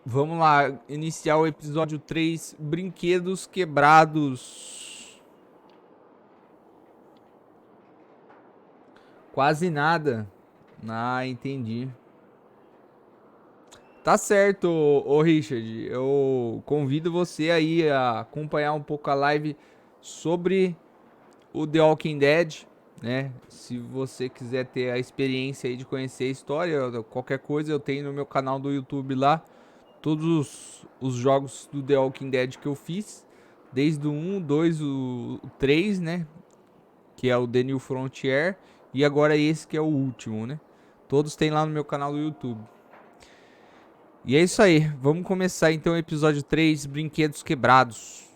Vamos lá, iniciar o episódio 3, Brinquedos Quebrados. Quase nada. Ah, entendi. Tá certo, ô Richard. Eu convido você aí a acompanhar um pouco a live sobre o The Walking Dead, né? Se você quiser ter a experiência aí de conhecer a história, qualquer coisa eu tenho no meu canal do YouTube lá. Todos os jogos do The Walking Dead que eu fiz, desde o 1, 2, o 3, né? Que é o The New Frontier, e agora esse que é o último, né? Todos tem lá no meu canal do YouTube. E é isso aí, vamos começar então o episódio 3, Brinquedos Quebrados.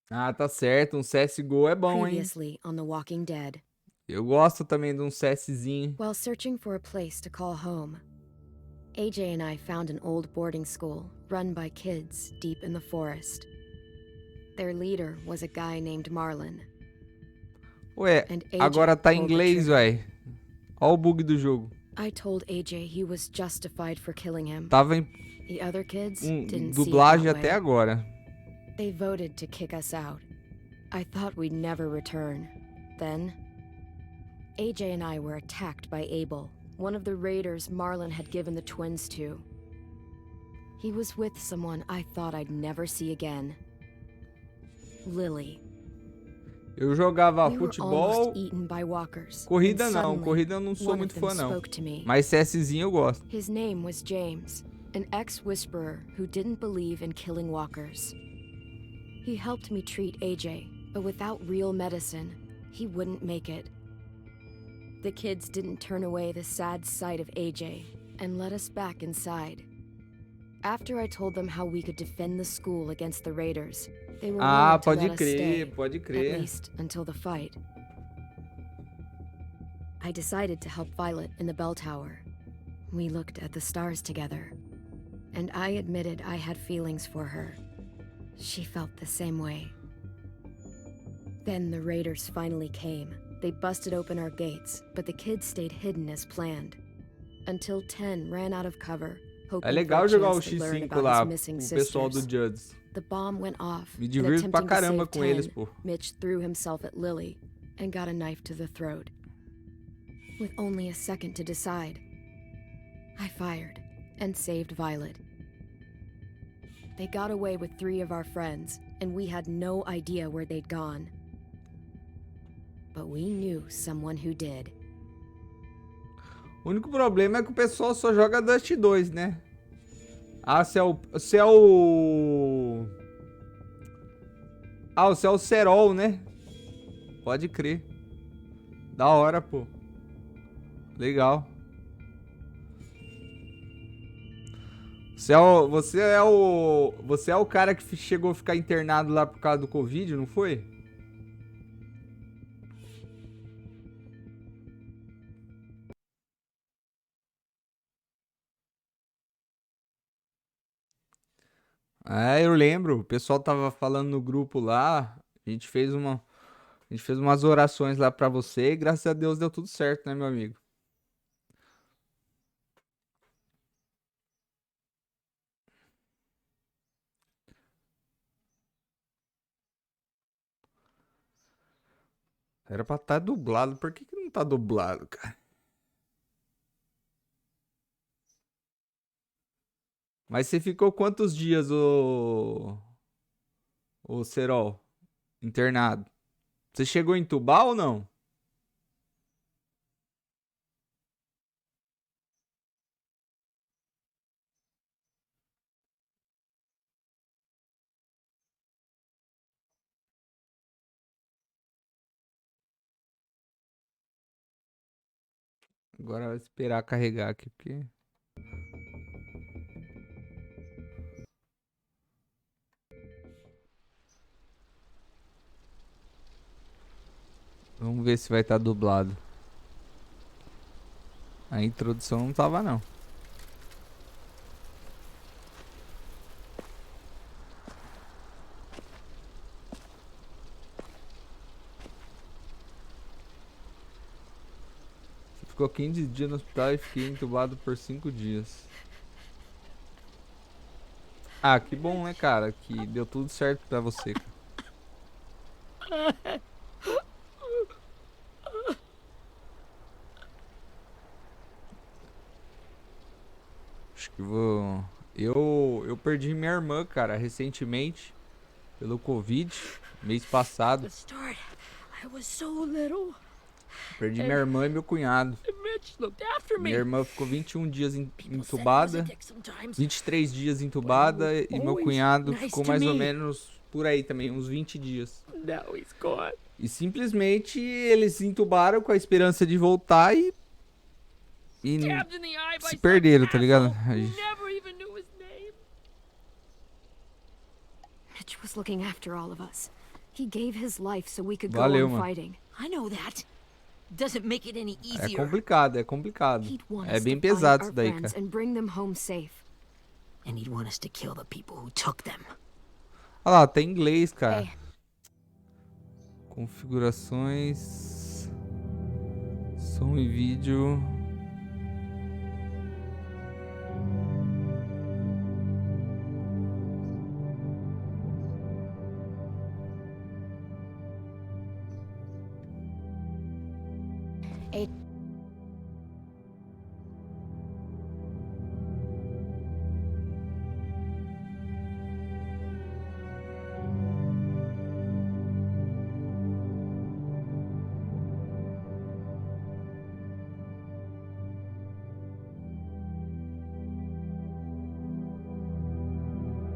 Ah, tá certo, um CSGO é bom, hein? Previously on The Walking Dead. Eu gosto também de um CSzinho. While searching for a place to call home, AJ and I found an old boarding school run by kids deep in the forest. Their leader was a guy named Marlon. Ué, And AJ agora tá em pulled the inglês, trigger. véi. Ó o bug do jogo. I told AJ he was justified for killing him. Tava em The other kids didn't see it dublagem that até way. agora. They voted to kick us out. I thought we'd never return. Then, AJ and I were attacked by Abel, one of the raiders Marlon had given the twins to. He was with someone I thought I'd never see again. Lily. Eu jogava We were futebol, almost eaten by walkers. corrida when não, suddenly, corrida eu não sou one muito of them fã não. spoke to me. Mas CSzinho eu gosto. His name was James, an ex-whisperer who didn't believe in killing walkers. He helped me treat AJ, but without real medicine, he wouldn't make it. The kids didn't turn away the sad sight of AJ and let us back inside. After I told them how we could defend the school against the raiders, they were willing to let us stay, pode at crer. least until the fight. I decided to help Violet in the bell tower. We looked at the stars together, and I admitted I had feelings for her. She felt the same way. Then the raiders finally came. They busted open our gates, but the kids stayed hidden as planned. Until 10 ran out of cover, hoping É legal for a jogar o chance to learn X5 about lá his com missing o pessoal do sisters. Judds. The bomb went off, Me and divirto pra attempting to caramba save com eles, 10, pô. Mitch threw himself at Lily and got a knife to the throat. With only a second to decide, I fired and saved Violet. They got away with 3 of our friends, and we had no idea where they'd gone. But we knew someone who did. O único problema é que o pessoal só joga Dust 2, né? Ah, você é o... Ah, você é o Serol, né? Pode crer. Da hora, pô. Legal. Você é o cara que chegou a ficar internado lá por causa do Covid, não foi? Ah, eu lembro. O pessoal tava falando no grupo lá. A gente fez umas orações lá pra você e graças a Deus deu tudo certo, né, meu amigo? Era pra estar dublado. Por que que não tá dublado, cara? Mas você ficou quantos dias, o Serol, internado? Você chegou a entubar ou não? Agora vai esperar carregar aqui, porque... Vamos ver se vai estar dublado. A introdução não tava, não. Ficou 15 dias no hospital e fiquei entubado por 5 dias. Ah, que bom, né, cara? Que deu tudo certo pra você, cara. Acho que vou... Eu perdi minha irmã, cara, recentemente. Pelo Covid, mês passado. Perdi minha irmã e meu cunhado. Minha irmã ficou 21 dias entubada, 23 dias entubada e meu cunhado ficou mais ou menos por aí também, uns 20 dias. E simplesmente eles entubaram com a esperança de voltar e se perderam, tá ligado? Mitch was looking after all of us. He gave his life so we could go Valeu, on mano. fighting. I know that. Doesn't make it any É easier. complicado, é complicado. He'd want É us bem to find pesado our isso daí, friends cara. and bring them home safe. And he'd want us to kill the people who took them. Olha lá, tem inglês, cara. Hey. Configurações. Som e vídeo. Hey.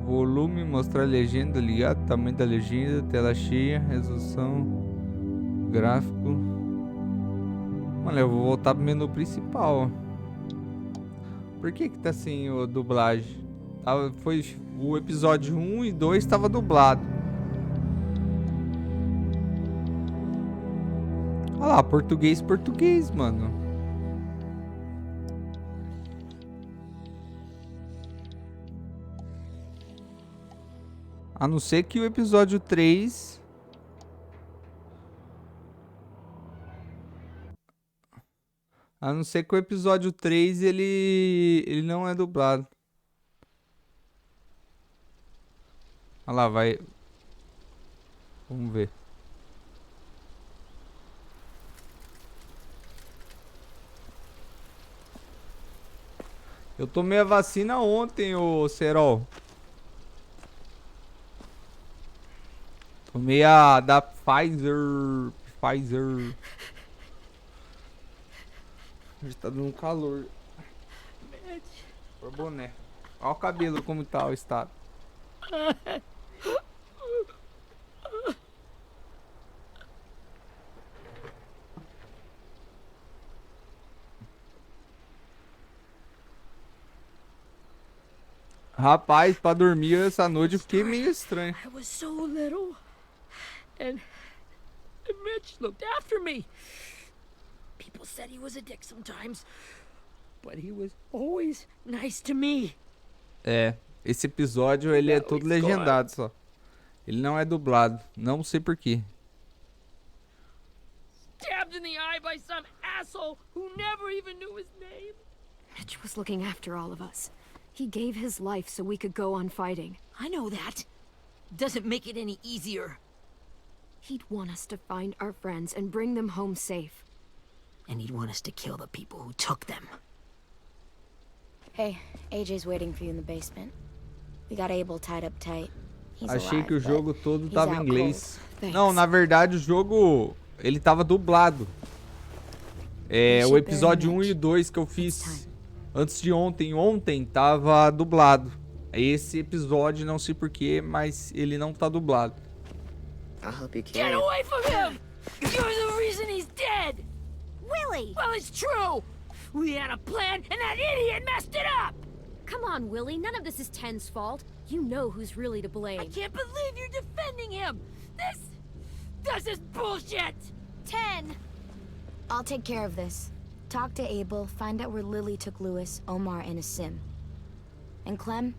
Volume, mostrar a legenda ligado, tamanho da legenda, tela cheia, resolução, gráfico. Mano, eu vou voltar pro menu principal. Por que tá sem a dublagem? Foi o episódio 1 e 2 tava dublado. Olha lá, português, mano. A não ser que o episódio 3... A não ser que o episódio 3 ele não é dublado. Olha lá, vai. Vamos ver. Eu tomei a vacina ontem, ô Serol. Tomei a da Pfizer. Já tá dando calor. Por boné. Olha o cabelo como tá o estado. Rapaz, pra dormir essa noite eu fiquei meio estranho. I was so little. And Mitch looked after me. People said he was a dick sometimes, but he was always nice to me. É, esse episódio ele é todo legendado só. Ele não é dublado, não sei porquê. Stabbed in the eye by some asshole who never even knew his name. Mitch was looking after all of us. He gave his life so we could go on fighting. I know that. Doesn't make it any easier. He'd want us to find our friends and bring them home safe. And he'd want us to kill the people who took them. Hey, AJ's waiting for you in the basement. We got Abel tied up tight. He's Achei alive, que o but jogo todo he's tava em out inglês. cold. Thanks. Não, na verdade o jogo ele tava dublado. É, o episódio 1 e 2 que eu fiz antes de ontem. Ontem tava dublado. Esse episódio não sei porquê, mas ele não tá dublado. I'll help you Get carry it. away from him! You're the reason he's dead! Willie! Well, it's true! We had a plan and that idiot messed it up! Come on, Willie. None of this is Ten's fault. You know who's really to blame. I can't believe you're defending him! This is bullshit! 10! I'll take care of this. Talk to Abel, find out where Lily took Lewis, Omar, and Asim. And Clem,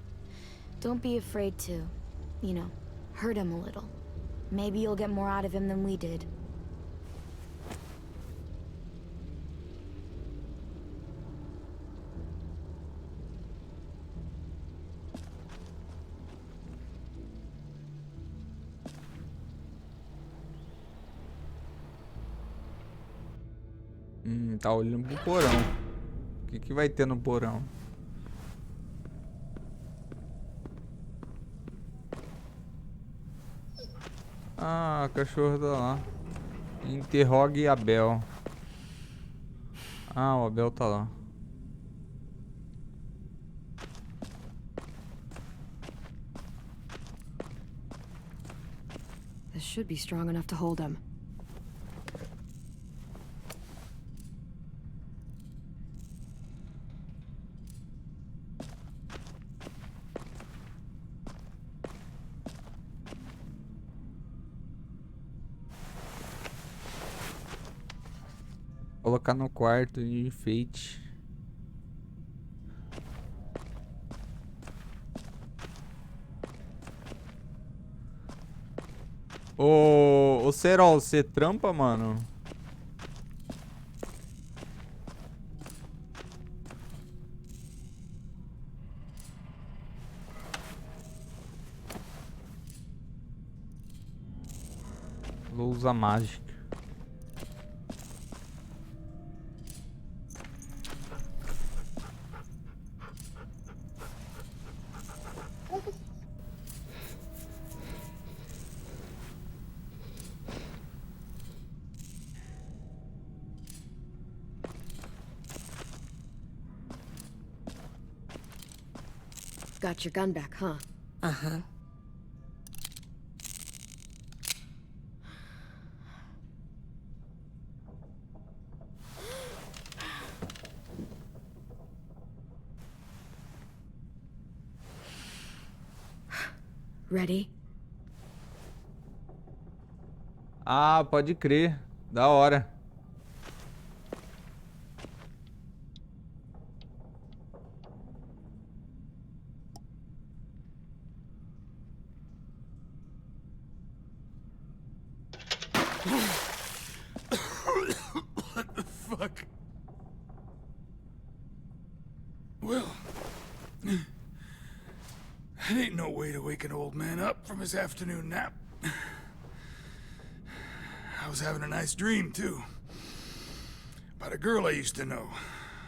don't be afraid to, you know, hurt him a little. Maybe you'll get more out of him than we did. Tá olhando pro porão. O que que vai ter no porão? Ah, a cachorra tá lá. Interrogue Abel. Ah, o Abel tá lá. This should be strong enough to hold him. Colocar no quarto de enfeite. Ô Serol, você trampa, mano? Lousa mágica. Got your gun back, huh? Uh-huh. Ready? Ah, pode crer. Da hora. What the fuck? Well, that ain't no way to wake an old man up from his afternoon nap. I was having a nice dream, too. About a girl I used to know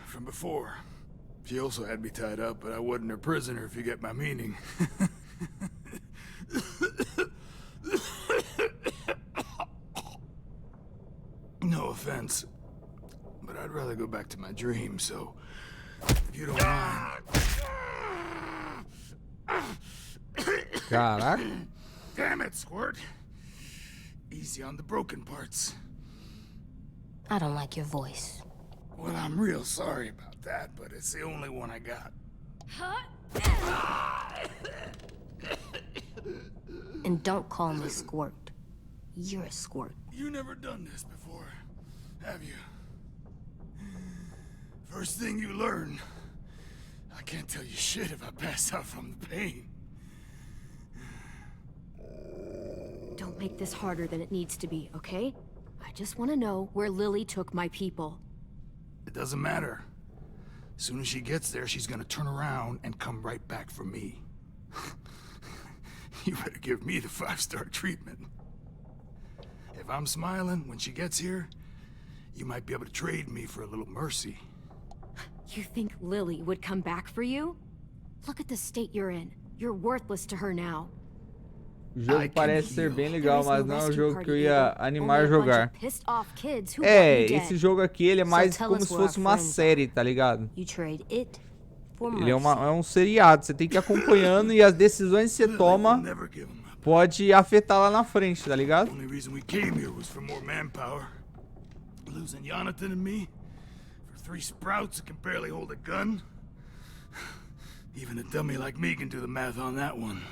from before. She also had me tied up, but I wasn't her prisoner, if you get my meaning. No offense, but I'd rather go back to my dream, so if you don't mind. Caraca. Damn it, Squirt. Easy on the broken parts. I don't like your voice. Well, I'm real sorry about that, but it's the only one I got. And don't call me Squirt. You're a squirt. You never done this before, have you? First thing you learn, I can't tell you shit if I pass out from the pain. Don't make this harder than it needs to be, okay? I just want to know where Lily took my people. It doesn't matter. As soon as she gets there, she's gonna turn around and come right back for me. You better give me the 5-star treatment. If I'm smiling when she gets here, you might be able to trade me for a little mercy. You think Lily would come back for you? Look at the state you're in. You're worthless to her now. O jogo parece ser bem legal, mas não é o jogo que eu ia animar a Only a bunch jogar. of pissed off kids who É, want you esse dead. jogo aqui, ele é mais tell como us se where fosse our uma friends série, tá ligado? You trade it for Ele é mercy. um seriado, você tem que ir acompanhando e as decisões que você toma Never give 'em up. pode afetar lá na frente, tá ligado? Only reason we came here was for more manpower. Losing Jonathan and me for 3 sprouts that can barely hold a gun. Even a dummy like me can do the math on that one.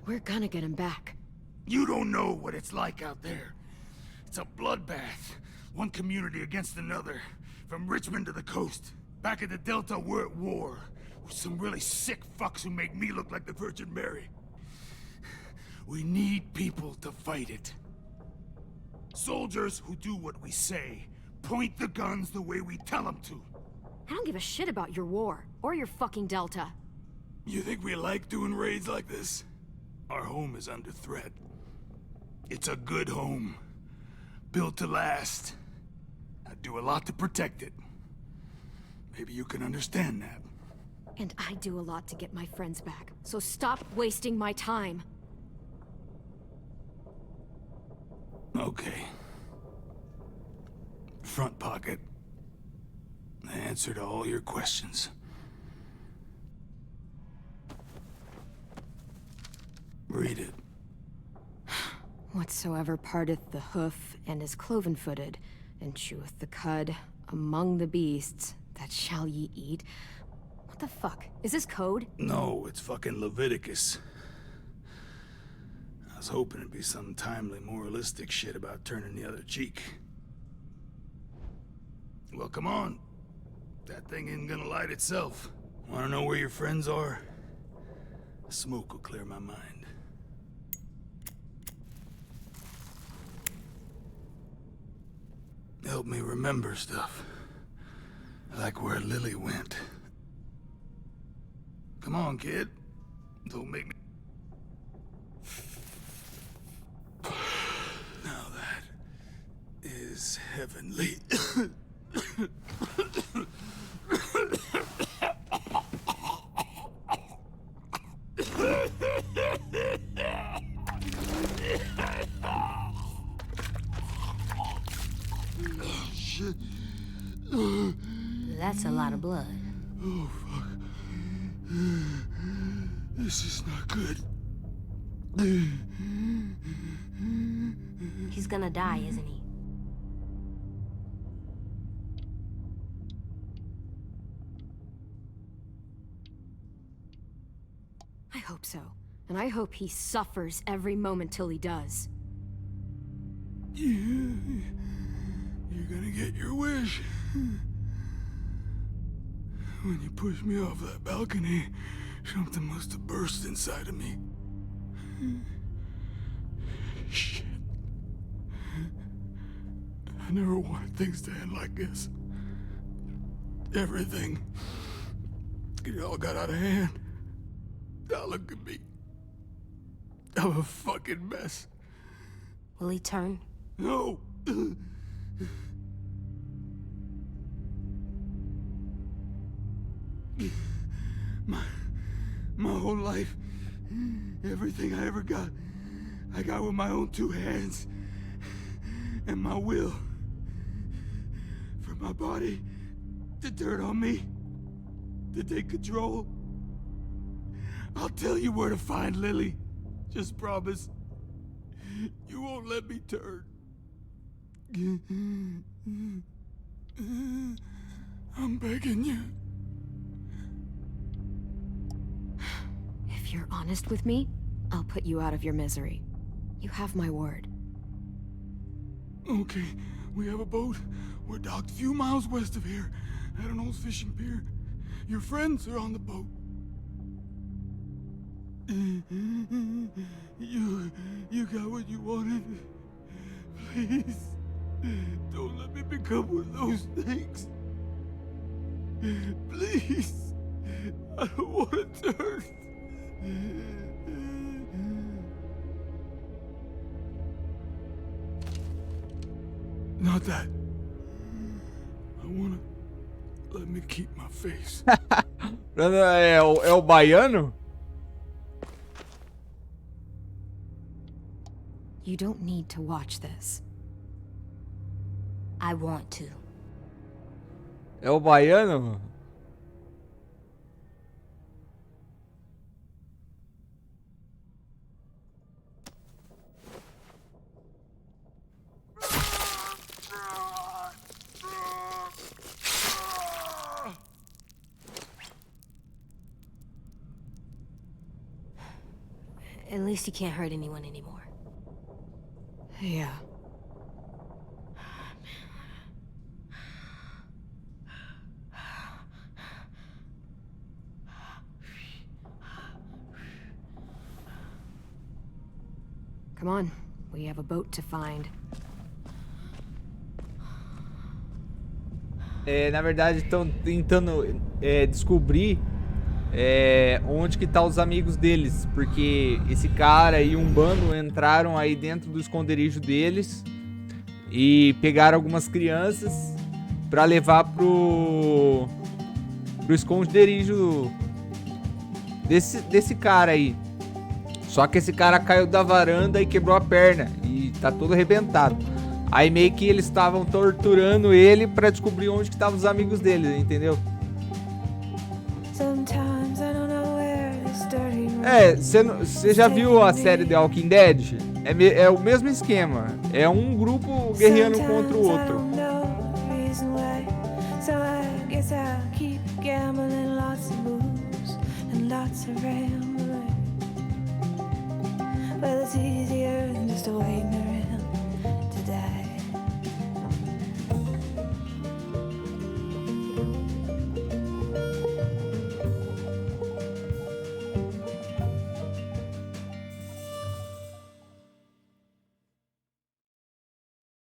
We're gonna get him back. You don't know what it's like out there. It's a bloodbath. One community against another. From Richmond to the coast. Back at the Delta, we're at war. With some really sick fucks who make me look like the Virgin Mary. We need people to fight it. Soldiers who do what we say. Point the guns the way we tell them to. I don't give a shit about your war, or your fucking Delta. You think we like doing raids like this? Our home is under threat. It's a good home. Built to last. Now do a lot to protect it. Maybe you can understand that. And I do a lot to get my friends back, so stop wasting my time. Okay. Front pocket. The answer to all your questions. Read it. Whatsoever parteth the hoof and is cloven-footed, and cheweth the cud among the beasts, that shall ye eat. What the fuck? Is this code? No, it's fucking Leviticus. I was hoping it'd be some timely moralistic shit about turning the other cheek. Well, come on. That thing isn't gonna light itself. Wanna know where your friends are? Smoke will clear my mind. Help me remember stuff. Like where Lily went. Come on, kid. Don't make me... Now that is heavenly. That's a lot of blood. Oh, fuck. This is not good. He's gonna die, isn't he? I hope so. And I hope he suffers every moment till he does. You're gonna get your wish. When you pushed me off that balcony, something must have burst inside of me. Shit. I never wanted things to end like this. Everything. It all got out of hand. Now look at me. I'm a fucking mess. Will he turn? No. My whole life, everything I ever got, I got with my own two hands and my will. For my body to turn on me, to take control. I'll tell you where to find Lily. Just promise you won't let me turn. I'm begging you. If you're honest with me, I'll put you out of your misery. You have my word. Okay, we have a boat. We're docked a few miles west of here, at an old fishing pier. Your friends are on the boat. You got what you wanted. Please, don't let me become one of those things. Please, I don't want to turn. Not that. I wanna... Let me keep my face. É o baiano? You don't need to watch this. I want to. É o baiano? At least he can't hurt anyone anymore. Yeah. Come on, we have a boat to find. Na verdade, estão tentando descobrir onde que tá os amigos deles, porque esse cara e um bando entraram aí dentro do esconderijo deles e pegaram algumas crianças pra levar pro esconderijo desse cara aí. Só que esse cara caiu da varanda e quebrou a perna e tá todo arrebentado. Aí meio que eles estavam torturando ele pra descobrir onde que estavam os amigos dele, entendeu? Você já viu a série The Walking Dead? É o mesmo esquema. É um grupo guerreando contra o outro.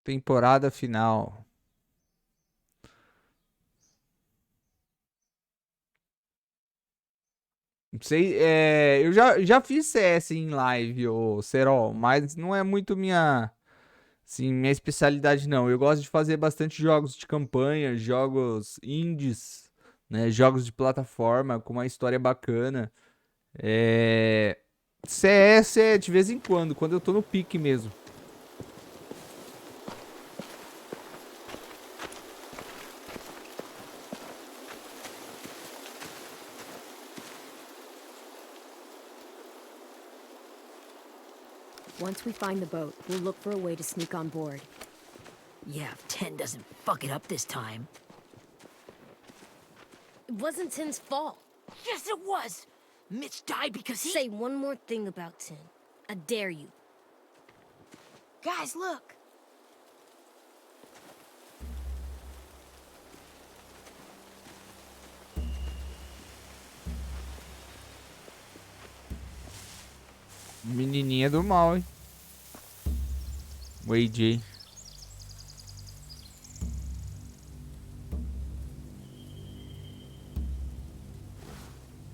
Temporada final. Não sei, eu já fiz CS em live, ô Serol, mas não é muito minha especialidade não. Eu gosto de fazer bastante jogos de campanha, jogos indies, né, jogos de plataforma com uma história bacana. CS é de vez em quando eu tô no pique mesmo. Once we find the boat, we'll look for a way to sneak on board. Yeah, if Ten doesn't fuck it up this time. It wasn't Tin's fault. Yes, it was! Mitch died because he... Say one more thing about Tin. I dare you. Guys, look. Menininha do mal, hein? O AJ.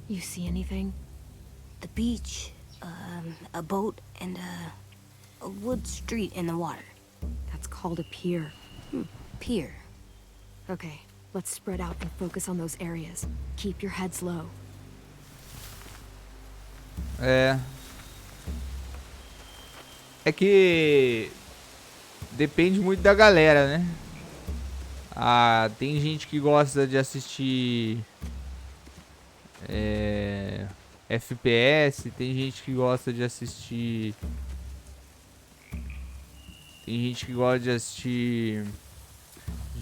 You see anything? The beach, a boat, and a wood street in the water. That's called a pier. Pier. Okay, let's spread out and focus on those areas. Keep your heads low. É que depende muito da galera, né? Tem gente que gosta de assistir FPS, tem gente que gosta de assistir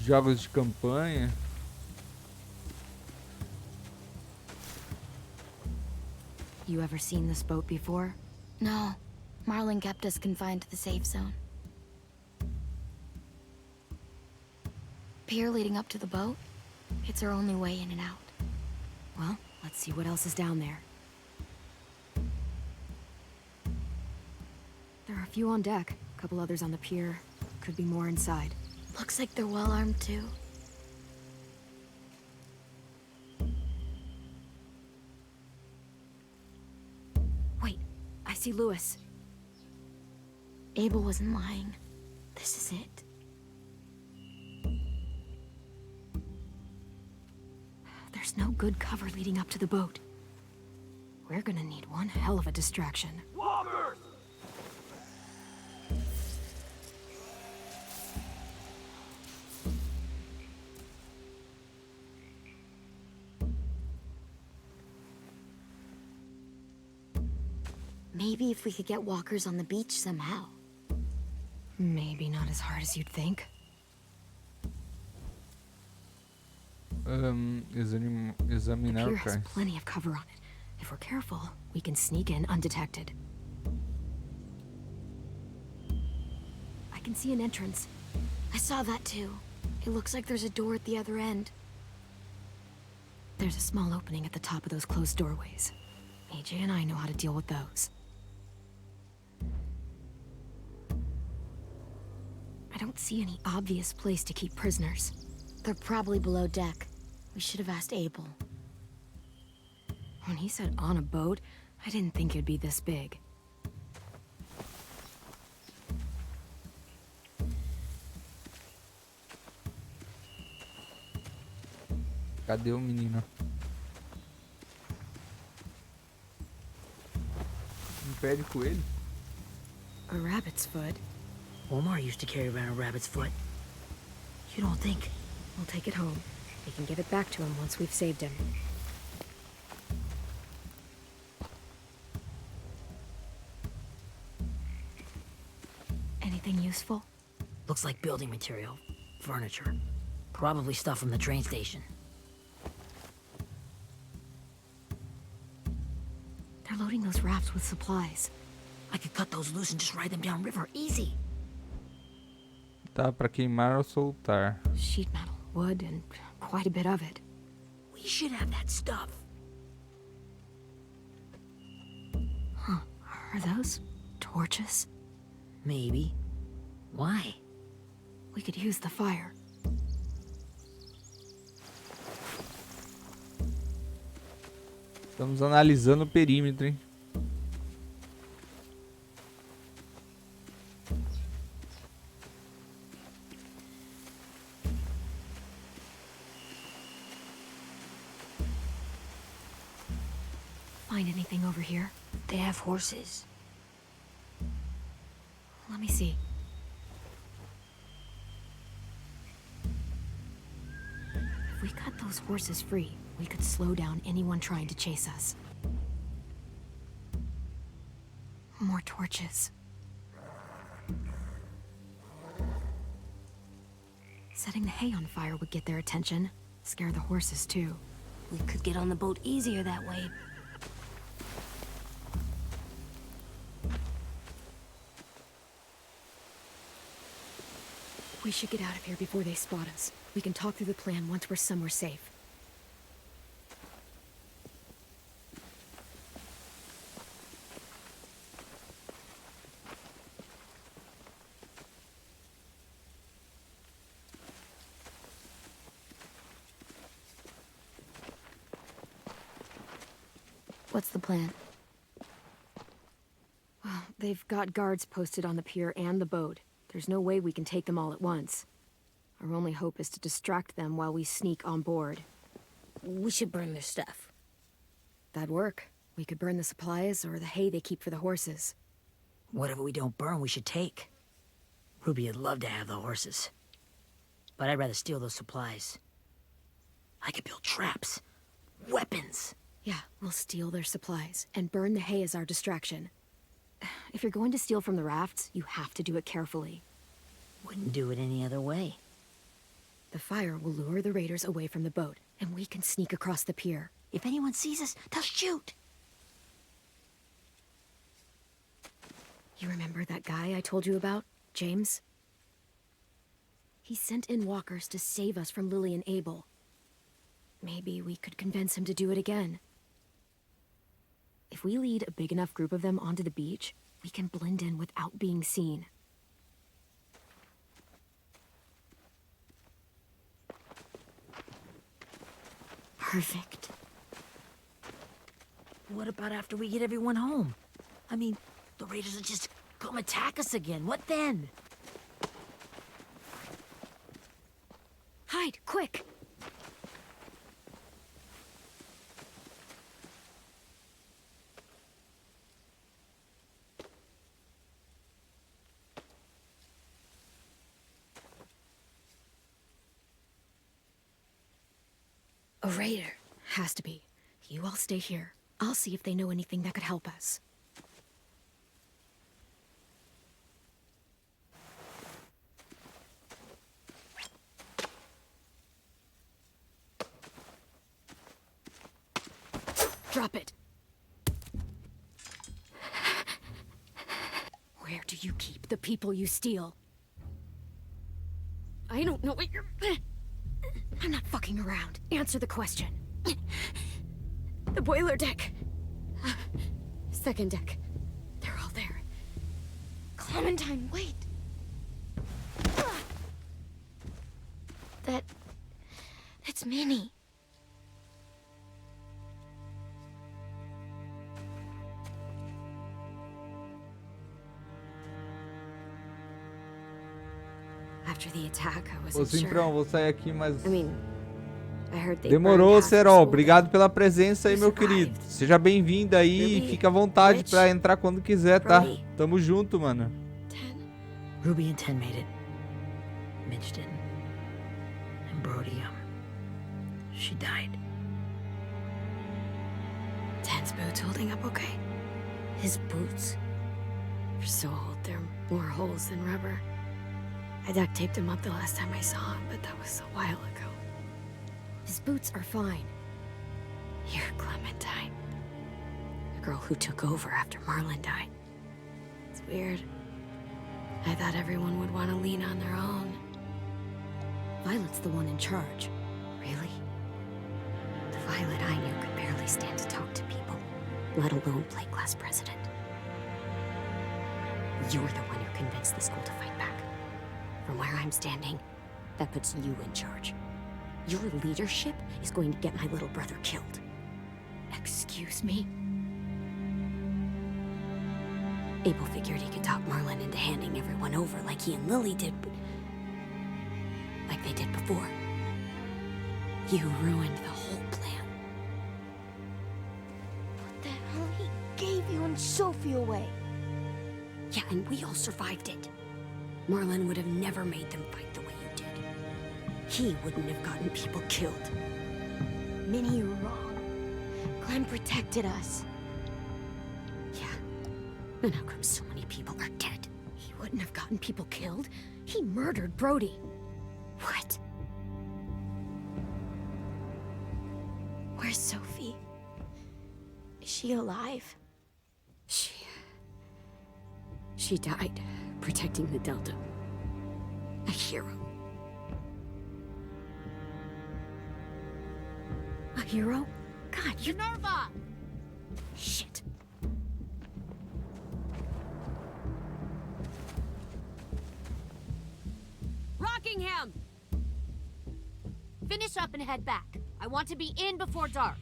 jogos de campanha. You ever seen this boat before? No. Marlin kept us confined to the safe zone. Pier leading up to the boat? It's our only way in and out. Well, let's see what else is down there. There are a few on deck, a couple others on the pier. Could be more inside. Looks like they're well armed too. Wait, I see Lewis. Abel wasn't lying. This is it. There's no good cover leading up to the boat. We're gonna need one hell of a distraction. Walkers! Maybe if we could get walkers on the beach somehow. Maybe not as hard as you'd think. Examinar The pier o has cais. plenty of cover on it. If we're careful, we can sneak in undetected. I can see an entrance. I saw that too. It looks like there's a door at the other end. There's a small opening at the top of those closed doorways. AJ and I know how to deal with those. I don't see any obvious place to keep prisoners. They're probably below deck. We should have asked Abel. When he said on a boat, I didn't think it'd be this big. Cadê o menino? Um pé de coelho? A rabbit's foot. Omar used to carry around a rabbit's foot. You don't think? We'll take it home. We can give it back to him once we've saved him. Anything useful? Looks like building material. Furniture. Probably stuff from the train station. They're loading those rafts with supplies. I could cut those loose and just ride them downriver. Easy. Tá pra queimar ou soltar. Sheet metal, wood, and quite a bit of it. We should have that stuff. Huh. Are those torches? Maybe. Why? We could use the fire. Estamos analisando o perímetro, hein? Find anything over here? They have horses. Let me see. If we cut those horses free, we could slow down anyone trying to chase us. More torches. Setting the hay on fire would get their attention. Scare the horses, too. We could get on the boat easier that way. We should get out of here before they spot us. We can talk through the plan once we're somewhere safe. What's the plan? Well, they've got guards posted on the pier and the boat. There's no way we can take them all at once. Our only hope is to distract them while we sneak on board. We should burn their stuff. That'd work. We could burn the supplies or the hay they keep for the horses. Whatever we don't burn, we should take. Ruby would love to have the horses. But I'd rather steal those supplies. I could build traps. Weapons. Yeah, we'll steal their supplies and burn the hay as our distraction. If you're going to steal from the rafts, you have to do it carefully. Wouldn't do it any other way. The fire will lure the raiders away from the boat, and we can sneak across the pier. If anyone sees us, they'll shoot. You remember that guy I told you about, James? He sent in walkers to save us from Lily and Abel. Maybe we could convince him to do it again. If we lead a big enough group of them onto the beach, we can blend in without being seen. Perfect. What about after we get everyone home? I mean, the raiders will just come attack us again. What then? Hide, quick! A raider. Has to be. You all stay here. I'll see if they know anything that could help us. Drop it. Where do you keep the people you steal? I don't know what you're... I'm not fucking around. Answer the question. The boiler deck. Second deck. They're all there. Clementine, wait. That's Minnie. After the attack, I Ô, wasn't Simprão, sure. vou sair aqui, mas I mean, I heard they Demorou, burned half the Serol. school Obrigado down. pela presença aí, You meu querido. survived. Seja bem-vindo aí. Ruby, Fica à vontade Rich, pra entrar quando quiser, tá? Brody. Tamo junto, mano. 10. Ruby and Ten made it. Mitch didn't. And Brody, she died. 10's boots holding up okay? His boots. They're so old, there are more holes than rubber. I duct taped him up the last time I saw him, but that was a while ago. His boots are fine. You're Clementine. The girl who took over after Marlon died. It's weird. I thought everyone would want to lean on their own. Violet's the one in charge. Really? The Violet I knew could barely stand to talk to people, let alone play class president. You're the one who convinced the school to fight back. From where I'm standing, that puts you in charge. Your leadership is going to get my little brother killed. Excuse me? Abel figured he could talk Marlon into handing everyone over like he and Lily did, but like they did before. You ruined the whole plan. What the hell? He gave you and Sophie away. Yeah, and we all survived it. Marlon would have never made them fight the way you did. He wouldn't have gotten people killed. Minnie, you're wrong. Clem protected us. Yeah. And how come so many people are dead? He wouldn't have gotten people killed. He murdered Brody. What? Where's Sophie? Is she alive? She died protecting the Delta. A hero. A hero? God, you... Minerva! Shit. Rockingham! Finish up and head back. I want to be in before dark.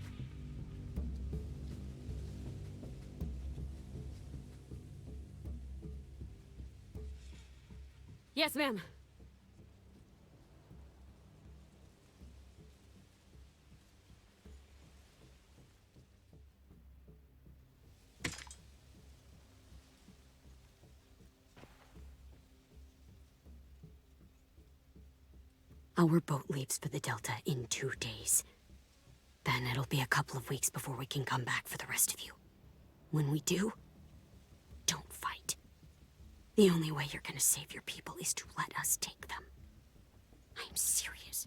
Yes, ma'am. Our boat leaves for the Delta in 2 days. Then it'll be a couple of weeks before we can come back for the rest of you. When we do, don't fight. The only way you're gonna save your people is to let us take them. I'm serious.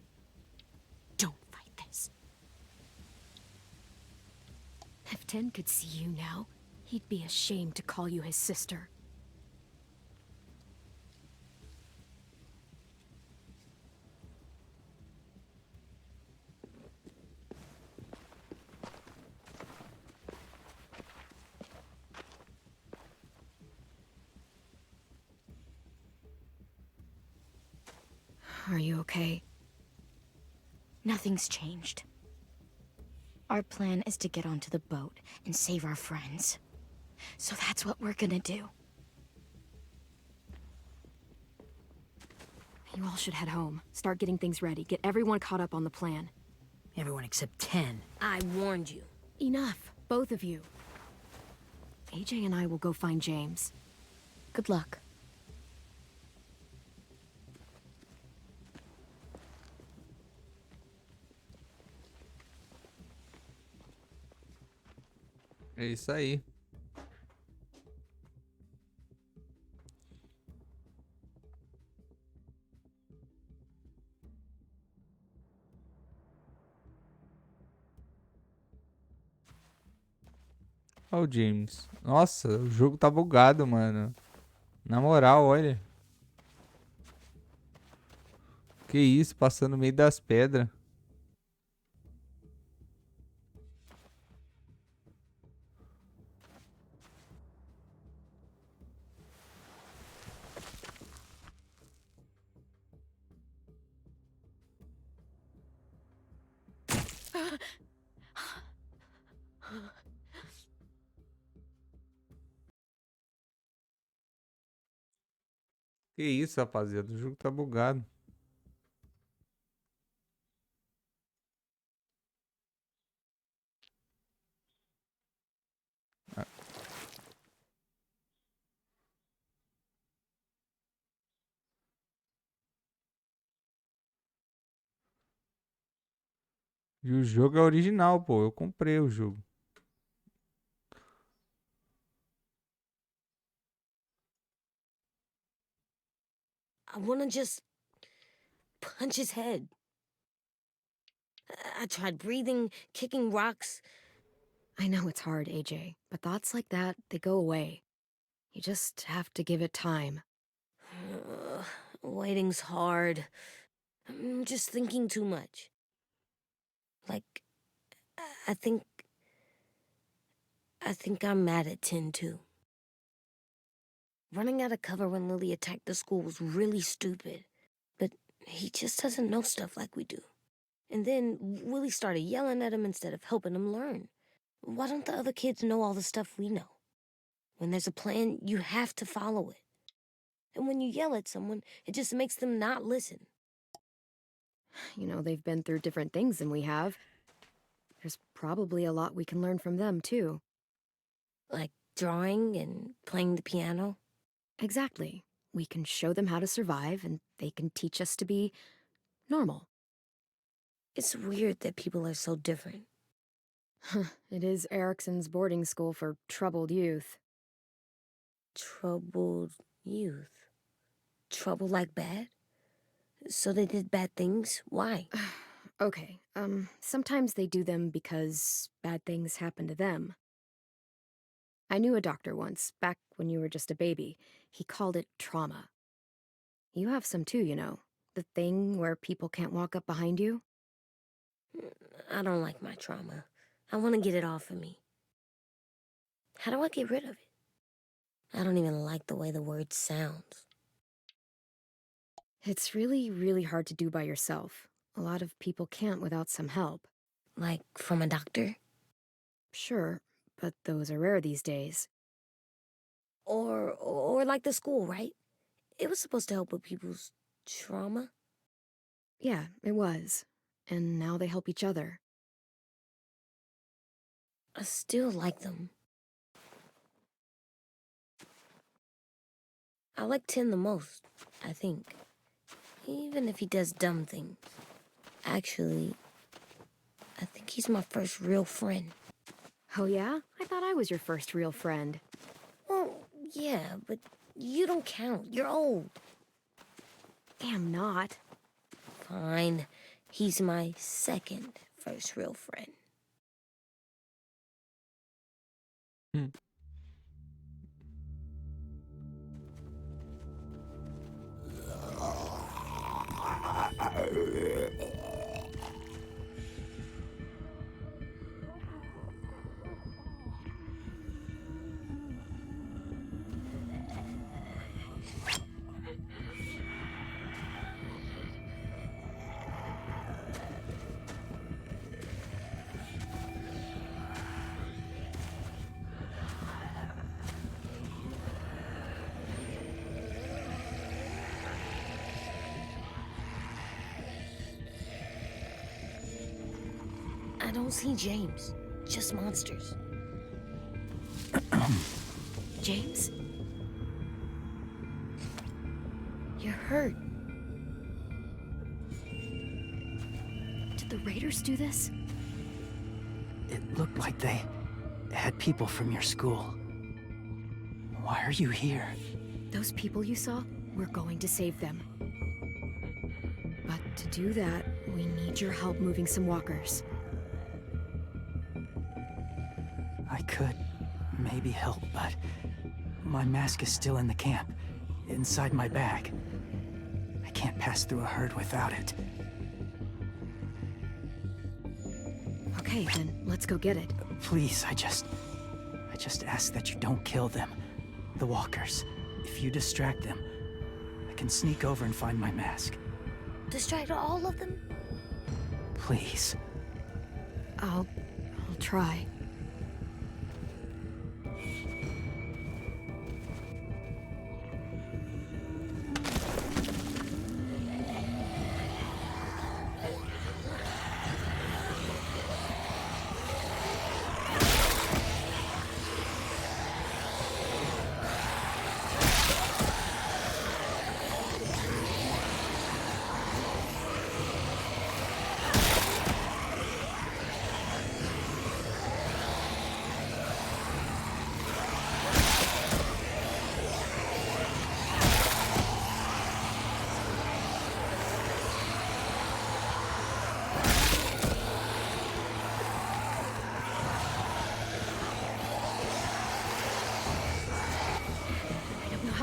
Don't fight this. If Ten could see you now, he'd be ashamed to call you his sister. Are you okay? Nothing's changed. Our plan is to get onto the boat and save our friends. So that's what we're gonna do. You all should head home. Start getting things ready. Get everyone caught up on the plan. Everyone except 10. I warned you. Enough, both of you. AJ and I will go find James. Good luck. É isso aí. Ó o James. Nossa, o jogo tá bugado, mano. Na moral, olha. Que isso, passando no meio das pedras. Que isso, rapaziada. O jogo tá bugado. E o jogo é original, pô. Eu comprei o jogo. I wanna just punch his head. I tried breathing, kicking rocks. I know it's hard, AJ, but thoughts like that, they go away. You just have to give it time. Waiting's hard. I'm just thinking too much. Like, I think I'm mad at Tin, too. Running out of cover when Lily attacked the school was really stupid. But he just doesn't know stuff like we do. And then Willie started yelling at him instead of helping him learn. Why don't the other kids know all the stuff we know? When there's a plan, you have to follow it. And when you yell at someone, it just makes them not listen. You know, they've been through different things than we have. There's probably a lot we can learn from them, too. Like drawing and playing the piano. Exactly. We can show them how to survive, and they can teach us to be normal. It's weird that people are so different. It is Erickson's boarding school for troubled youth. Troubled youth? Trouble like bad? So they did bad things? Why? Okay, sometimes they do them because bad things happen to them. I knew a doctor once, back when you were just a baby. He called it trauma. You have some too, you know. The thing where people can't walk up behind you. I don't like my trauma. I want to get it off of me. How do I get rid of it? I don't even like the way the word sounds. It's really, really hard to do by yourself. A lot of people can't without some help. Like from a doctor? Sure, but those are rare these days. Or like the school, right? It was supposed to help with people's trauma. Yeah, it was. And now they help each other. I still like them. I like Tin the most, I think. Even if he does dumb things. Actually, I think he's my first real friend. Oh yeah? I thought I was your first real friend. Well, yeah, but you don't count. You're old. Am not. Fine. He's my second first real friend. I don't see James, just monsters. James? You're hurt. Did the Raiders do this? It looked like they had people from your school. Why are you here? Those people you saw, we're going to save them. But to do that, we need your help moving some walkers. I could maybe help, but my mask is still in the camp, inside my bag. I can't pass through a herd without it. Okay, then let's go get it. Please, I just ask that you don't kill them. The walkers. If you distract them, I can sneak over and find my mask. Distract all of them? Please. I'll try.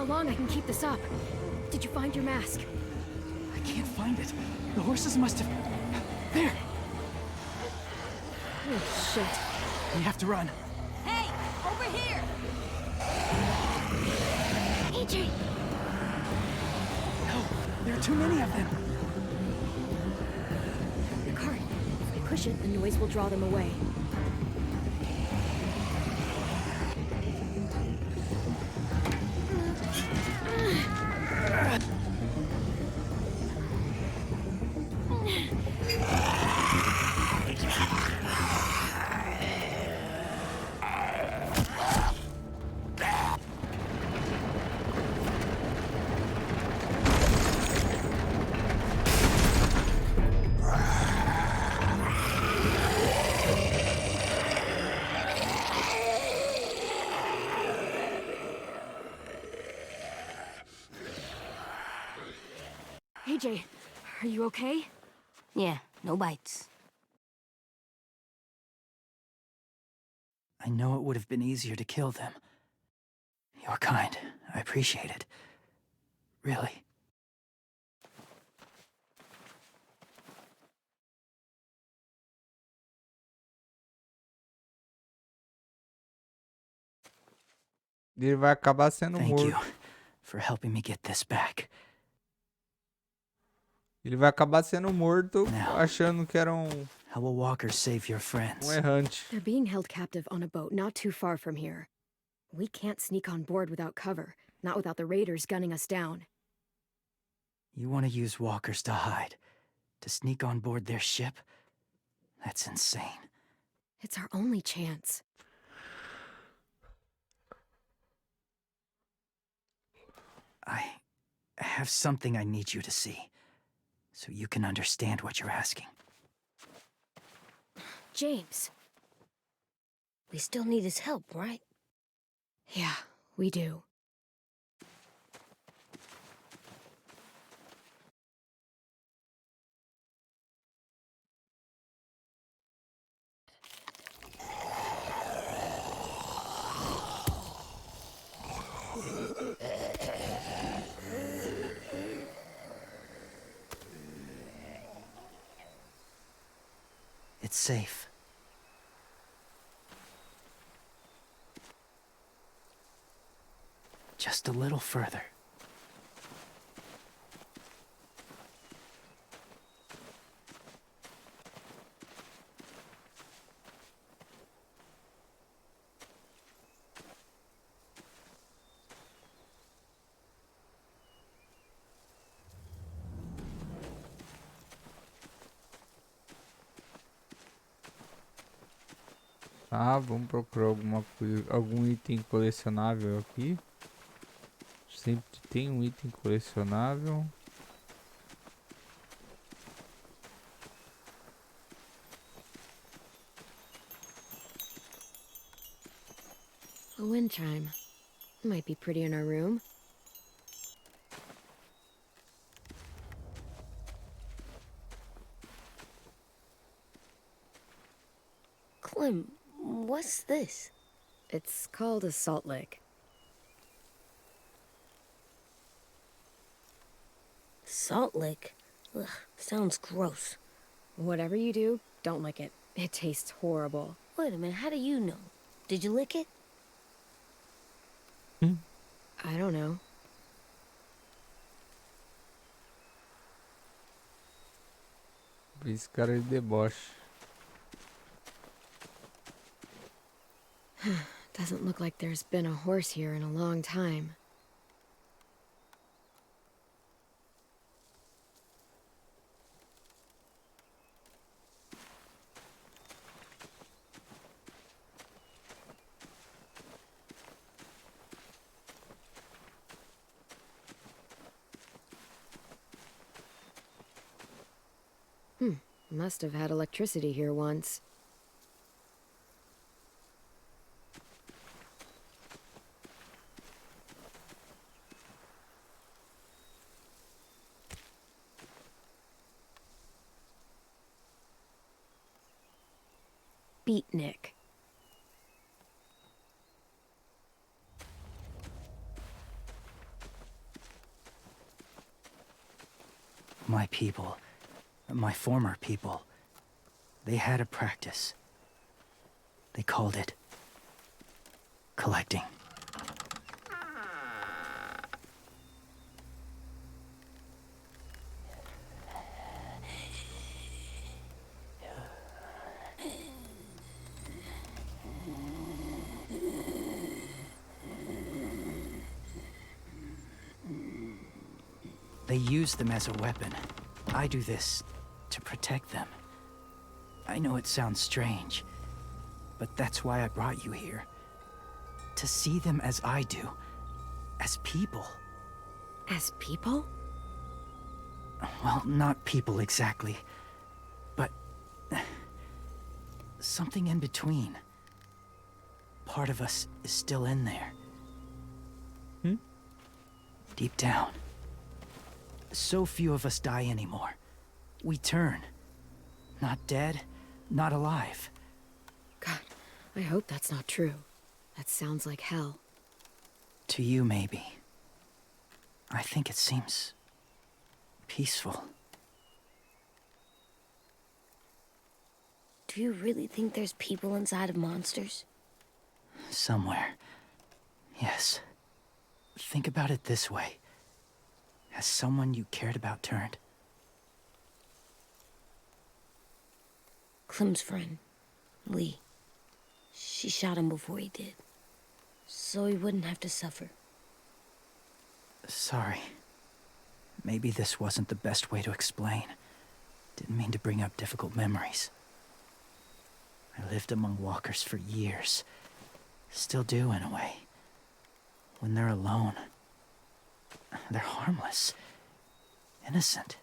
how long I can keep this up. Did you find your mask? I can't find it. The horses must have... There! Oh, shit. We have to run. Hey, over here! AJ! No, there are too many of them. The cart. If I push it, the noise will draw them away. AJ, are you okay? Yeah, no bites. I know it would have been easier to kill them. You're kind. I appreciate it. Really. Ele vai acabar sendo Thank you morto. for helping me get this back. Ele vai acabar sendo morto Now. achando que era How will walkers save your friends? errante. They're being held captive on a boat not too far from here. We can't sneak on board without cover, not without the raiders gunning us down. You want to use walkers to hide? To sneak on board their ship? That's insane. It's our only chance. I have something I need you to see, so you can understand what you're asking. James. We still need his help, right? Yeah, we do. It's safe. Just a little further. Tá, vamos procurar alguma coisa, algum item colecionável aqui. Sempre tem um item colecionável. A wind chime. Might be pretty in our room. Clem, what's this? It's called a salt lick. Salt lick? Ugh, sounds gross. Whatever you do, don't lick it. It tastes horrible. Wait a minute, how do you know? Did you lick it? I don't know. Esse cara de deboche. Doesn't look like there's been a horse here in a long time. Must have had electricity here once. Beatnik. My people, my former people, they had a practice. They called it collecting. They use them as a weapon. I do this to protect them. I know it sounds strange, but that's why I brought you here. To see them as I do. As people. As people? Well, not people exactly, but something in between. Part of us is still in there. Deep down. So few of us die anymore. We turn. Not dead, not alive. God, I hope that's not true. That sounds like hell. To you, maybe. I think it seems peaceful. Do you really think there's people inside of monsters? Somewhere. Yes. Think about it this way. Has someone you cared about turned? Clem's friend, Lee. She shot him before he did. So he wouldn't have to suffer. Sorry. Maybe this wasn't the best way to explain. Didn't mean to bring up difficult memories. I lived among walkers for years. Still do, in a way. When they're alone, they're harmless. Innocent.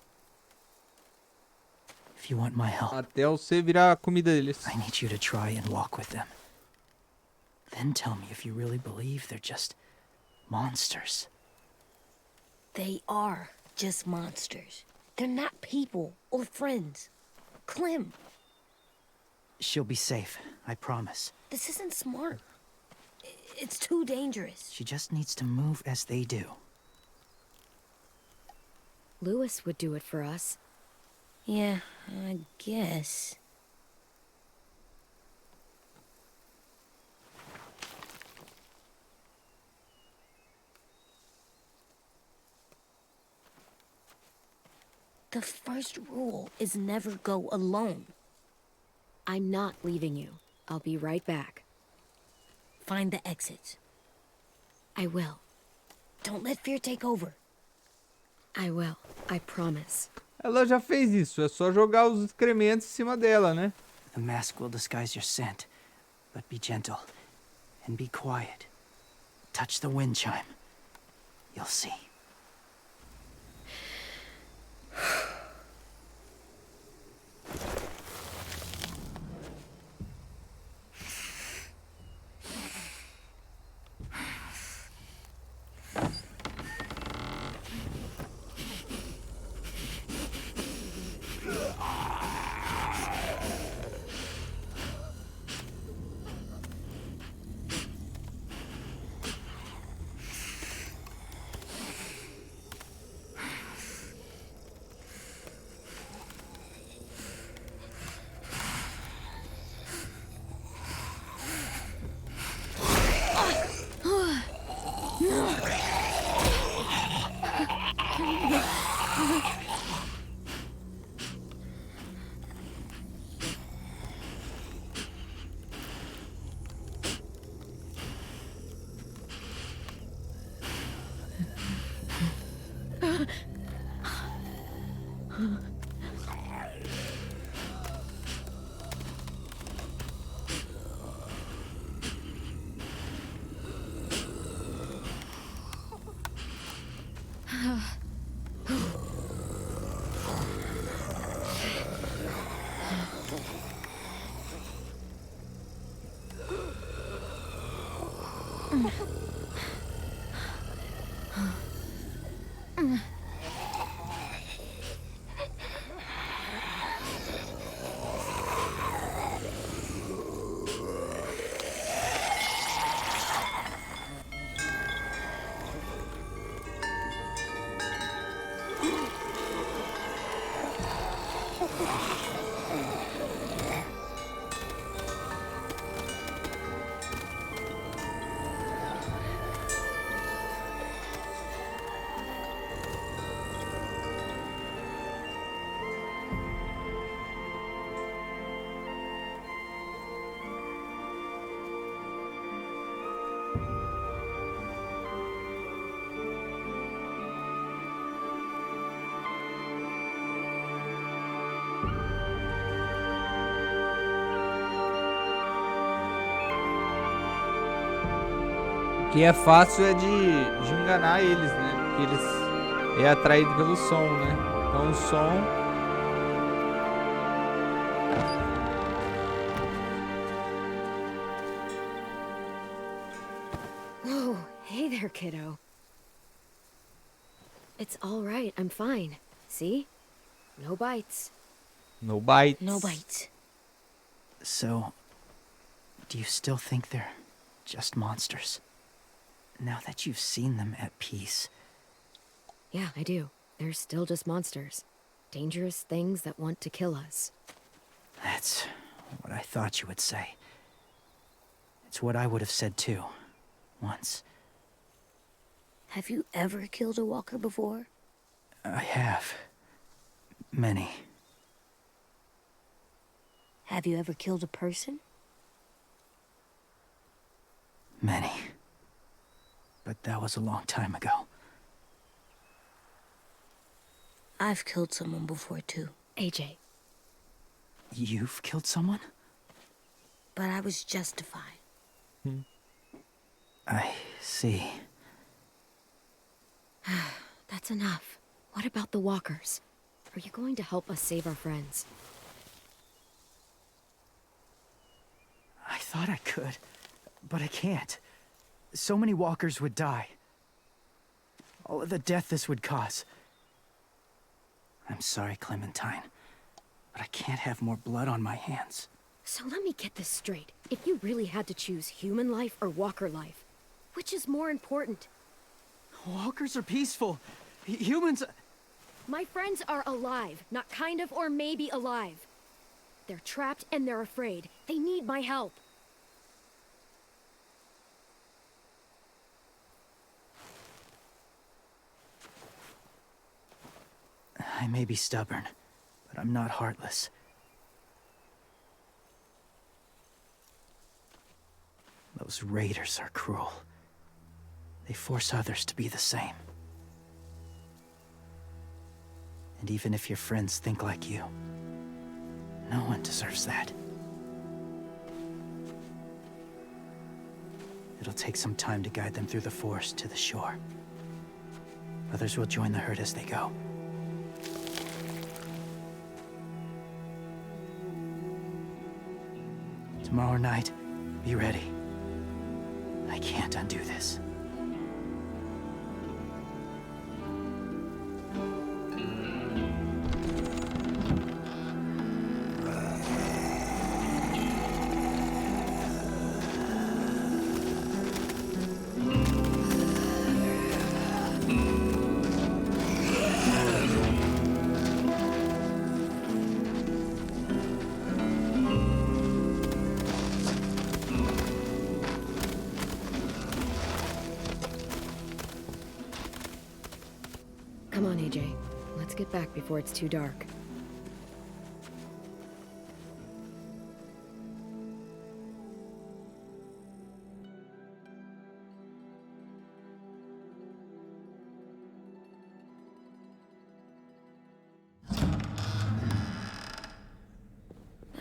If you want my help, Até você virar a comida deles. I need you to try and walk with them. Then tell me if you really believe they're just monsters. They are just monsters. They're not people or friends. Clem, She'll be safe, I promise. this isn't smart. It's too dangerous. She just needs to move as they do. Lewis would do it for us. Yeah, I guess. The first rule is never go alone. I'm not leaving you. I'll be right back. Find the exits. I will. Don't let fear take over. I will. I promise. Ela já fez isso, é só jogar os excrementos em cima dela, né? The mask will disguise your scent, but be gentle and be quiet. Touch the wind chime. You'll see. que é fácil é de enganar eles, né? Porque eles é atraído pelo som, né? Então o som... Whoa, hey there, kiddo. It's all right, I'm fine. See? No bites. No bites. No bites. So, do you still think they're just monsters? Now that you've seen them at peace. Yeah, I do. They're still just monsters. Dangerous things that want to kill us. That's what I thought you would say. It's what I would have said too. Once. Have you ever killed a walker before? I have. Many. Have you ever killed a person? Many. But that was a long time ago. I've killed someone before too. AJ. You've killed someone? But I was justified. I see. That's enough. What about the walkers? Are you going to help us save our friends? I thought I could, but I can't. So many walkers would die. All of the death this would cause. I'm sorry, Clementine, but I can't have more blood on my hands. So let me get this straight. If you really had to choose human life or walker life, which is more important? Walkers are peaceful. Humans... My friends are alive, not kind of or maybe alive. They're trapped and they're afraid. They need my help. I may be stubborn, but I'm not heartless. Those raiders are cruel. They force others to be the same. And even if your friends think like you, no one deserves that. It'll take some time to guide them through the forest to the shore. Others will join the herd as they go. Tomorrow night, be ready. I can't undo this. Come on, AJ. Let's get back before it's too dark.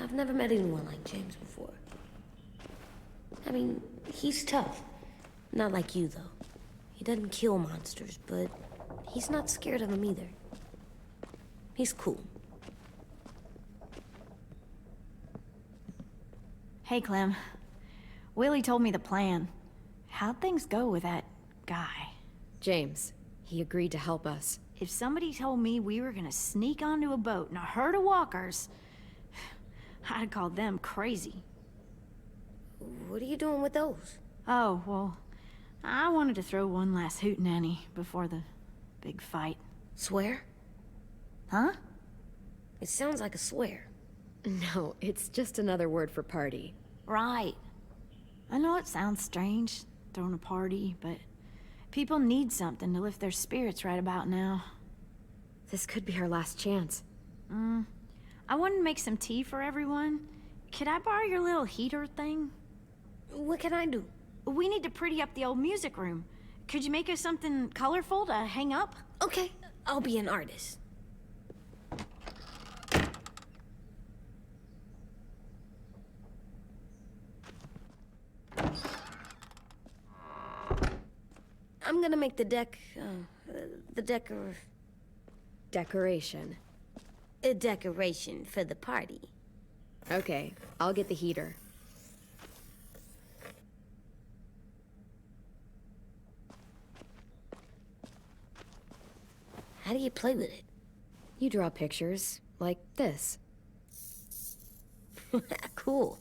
I've never met anyone like James before. I mean, he's tough. Not like you, though. He doesn't kill monsters, but he's not scared of them either. He's cool. Hey, Clem. Willie told me the plan. How'd things go with that guy? James, he agreed to help us. If somebody told me we were gonna sneak onto a boat in a herd of walkers, I'd call them crazy. What are you doing with those? Oh, well, I wanted to throw one last hootenanny before the big fight. Swear? Huh? It sounds like a swear. No, it's just another word for party. Right. I know it sounds strange, throwing a party, but people need something to lift their spirits right about now. This could be our last chance. I wanted to make some tea for everyone. Could I borrow your little heater thing? What can I do? We need to pretty up the old music room. Could you make us something colorful to hang up? Okay, I'll be an artist. I'm gonna make the Decoration. a decoration for the party. Okay, I'll get the heater. How do you play with it? You draw pictures, like this. Cool.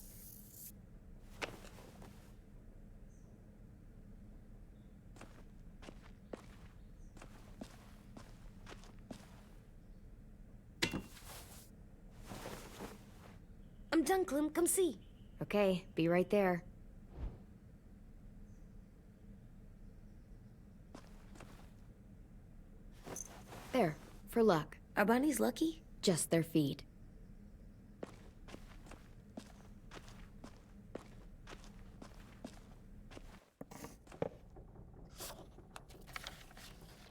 I'm done, Clem. Come see. Okay, be right there. There, for luck. Are bunnies lucky? Just their feet.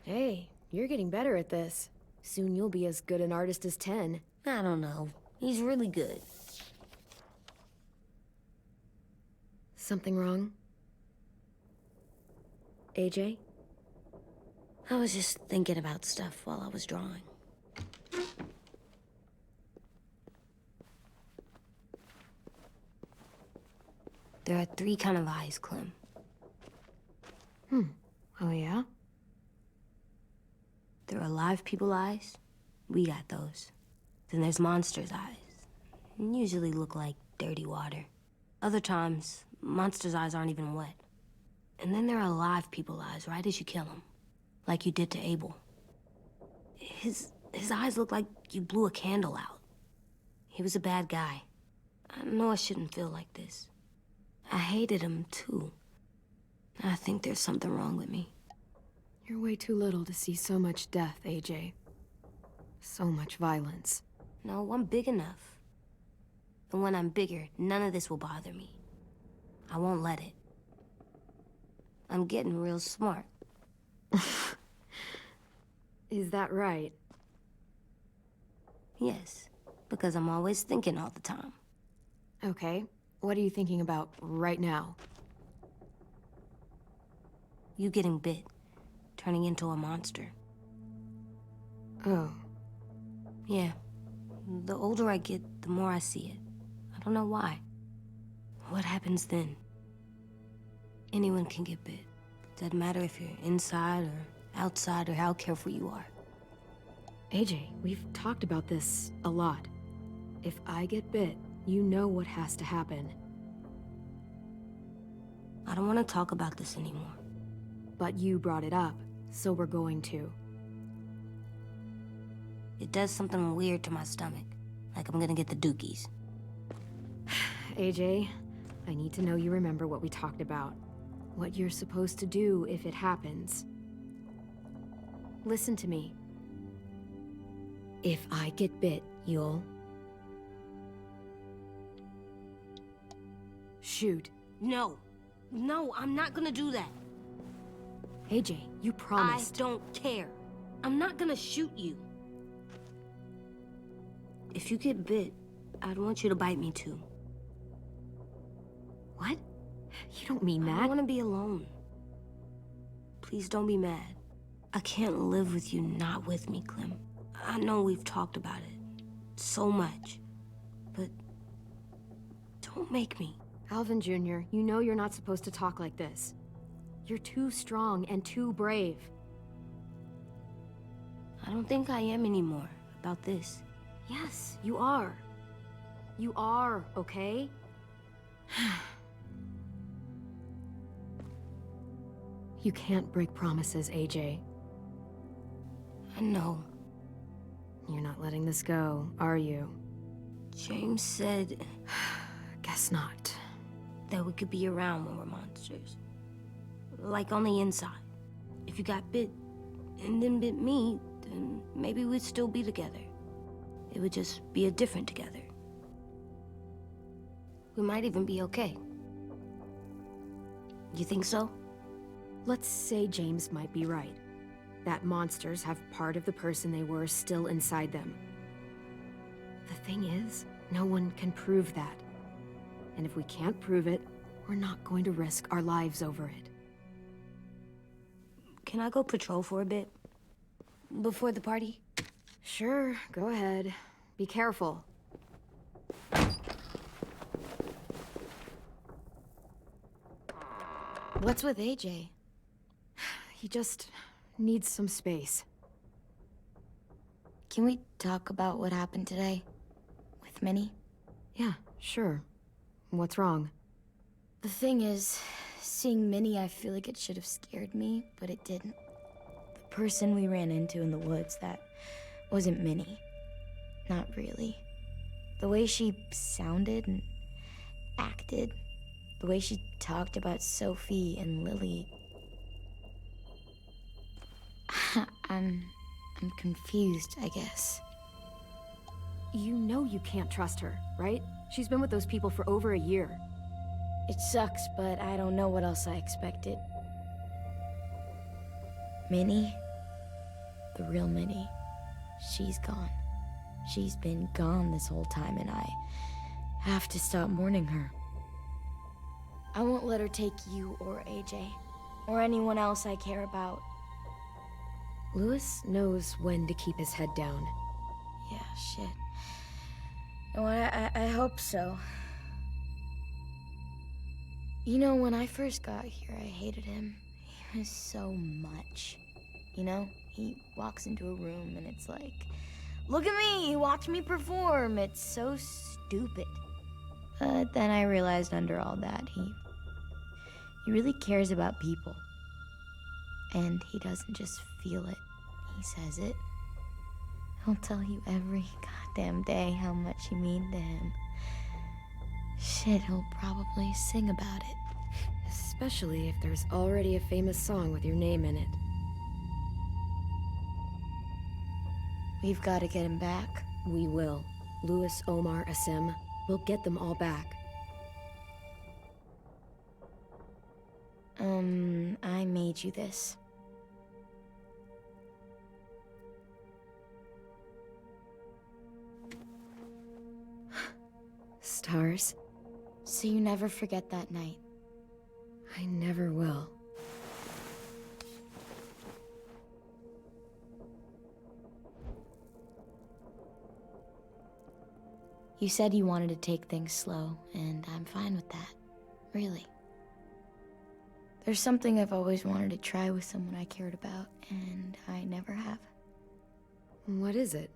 Hey, you're getting better at this. Soon you'll be as good an artist as 10. I don't know. He's really good. Something wrong? AJ? I was just thinking about stuff while I was drawing. There are 3 kind of eyes, Clem. Oh yeah? There are live people eyes. We got those. Then there's monsters' eyes. Usually look like dirty water. Other times, monsters' eyes aren't even wet. And then there are live people eyes right as you kill them. Like you did to Abel. His eyes look like you blew a candle out. He was a bad guy. I know I shouldn't feel like this. I hated him, too. I think there's something wrong with me. You're way too little to see so much death, AJ. So much violence. No, I'm big enough. And when I'm bigger, none of this will bother me. I won't let it. I'm getting real smart. Is that right? Yes, because I'm always thinking all the time. Okay, what are you thinking about right now? You getting bit, turning into a monster. Oh. Yeah. The older I get, the more I see it. I don't know why. What happens then? Anyone can get bit. Doesn't matter if you're inside or outside or how careful you are. AJ, we've talked about this a lot. If I get bit, you know what has to happen. I don't want to talk about this anymore. But you brought it up, so we're going to. It does something weird to my stomach. Like I'm gonna get the dookies. AJ, I need to know you remember what we talked about. What you're supposed to do if it happens. Listen to me. If I get bit, you'll... shoot. No. No, I'm not gonna do that. AJ, you promised. I don't care. I'm not gonna shoot you. If you get bit, I'd want you to bite me too. What? You don't mean I that. want to be alone. Please don't be mad. I can't live with you not with me, Clem. I know we've talked about it so much, but don't make me. Alvin Jr., you know you're not supposed to talk like this. You're too strong and too brave. I don't think I am anymore about this. Yes, you are. You are, okay? You can't break promises, AJ. I know. You're not letting this go, are you? James said Guess not. that we could be around when we're monsters. Like on the inside. If you got bit and then bit me, then maybe we'd still be together. It would just be a different together. We might even be okay. You think so? Let's say James might be right. That monsters have part of the person they were still inside them. The thing is, no one can prove that. And if we can't prove it, we're not going to risk our lives over it. can I go patrol for a bit? Before the party? Sure, go ahead. Be careful. What's with AJ? He just needs some space. Can we talk about what happened today? With Minnie? Yeah, sure. What's wrong? The thing is, seeing Minnie, I feel like it should have scared me, but it didn't. The person we ran into in the woods, that wasn't Minnie. Not really. The way she sounded and acted, the way she talked about Sophie and Lily. I'm confused, I guess. You know you can't trust her, right? She's been with those people for over a year. It sucks, but I don't know what else I expected. Minnie? The real Minnie. She's gone. She's been gone this whole time, and I have to stop mourning her. I won't let her take you or AJ, or anyone else I care about. Louis knows when to keep his head down. Yeah, shit. Oh, I hope so. You know, when I first got here, I hated him. He was so much. You know, he walks into a room and it's like, look at me, watch me perform. It's so stupid. But then I realized under all that, he really cares about people. And he doesn't just feel it, he says it. He'll tell you every goddamn day how much you mean to him. Shit, he'll probably sing about it. Especially if there's already a famous song with your name in it. We've got to get him back. We will. Louis, Omar, Asim. We'll get them all back. I made you this. Stars? So you never forget that night. I never will. You said you wanted to take things slow, and I'm fine with that. Really. There's something I've always wanted to try with someone I cared about, and I never have. What is it?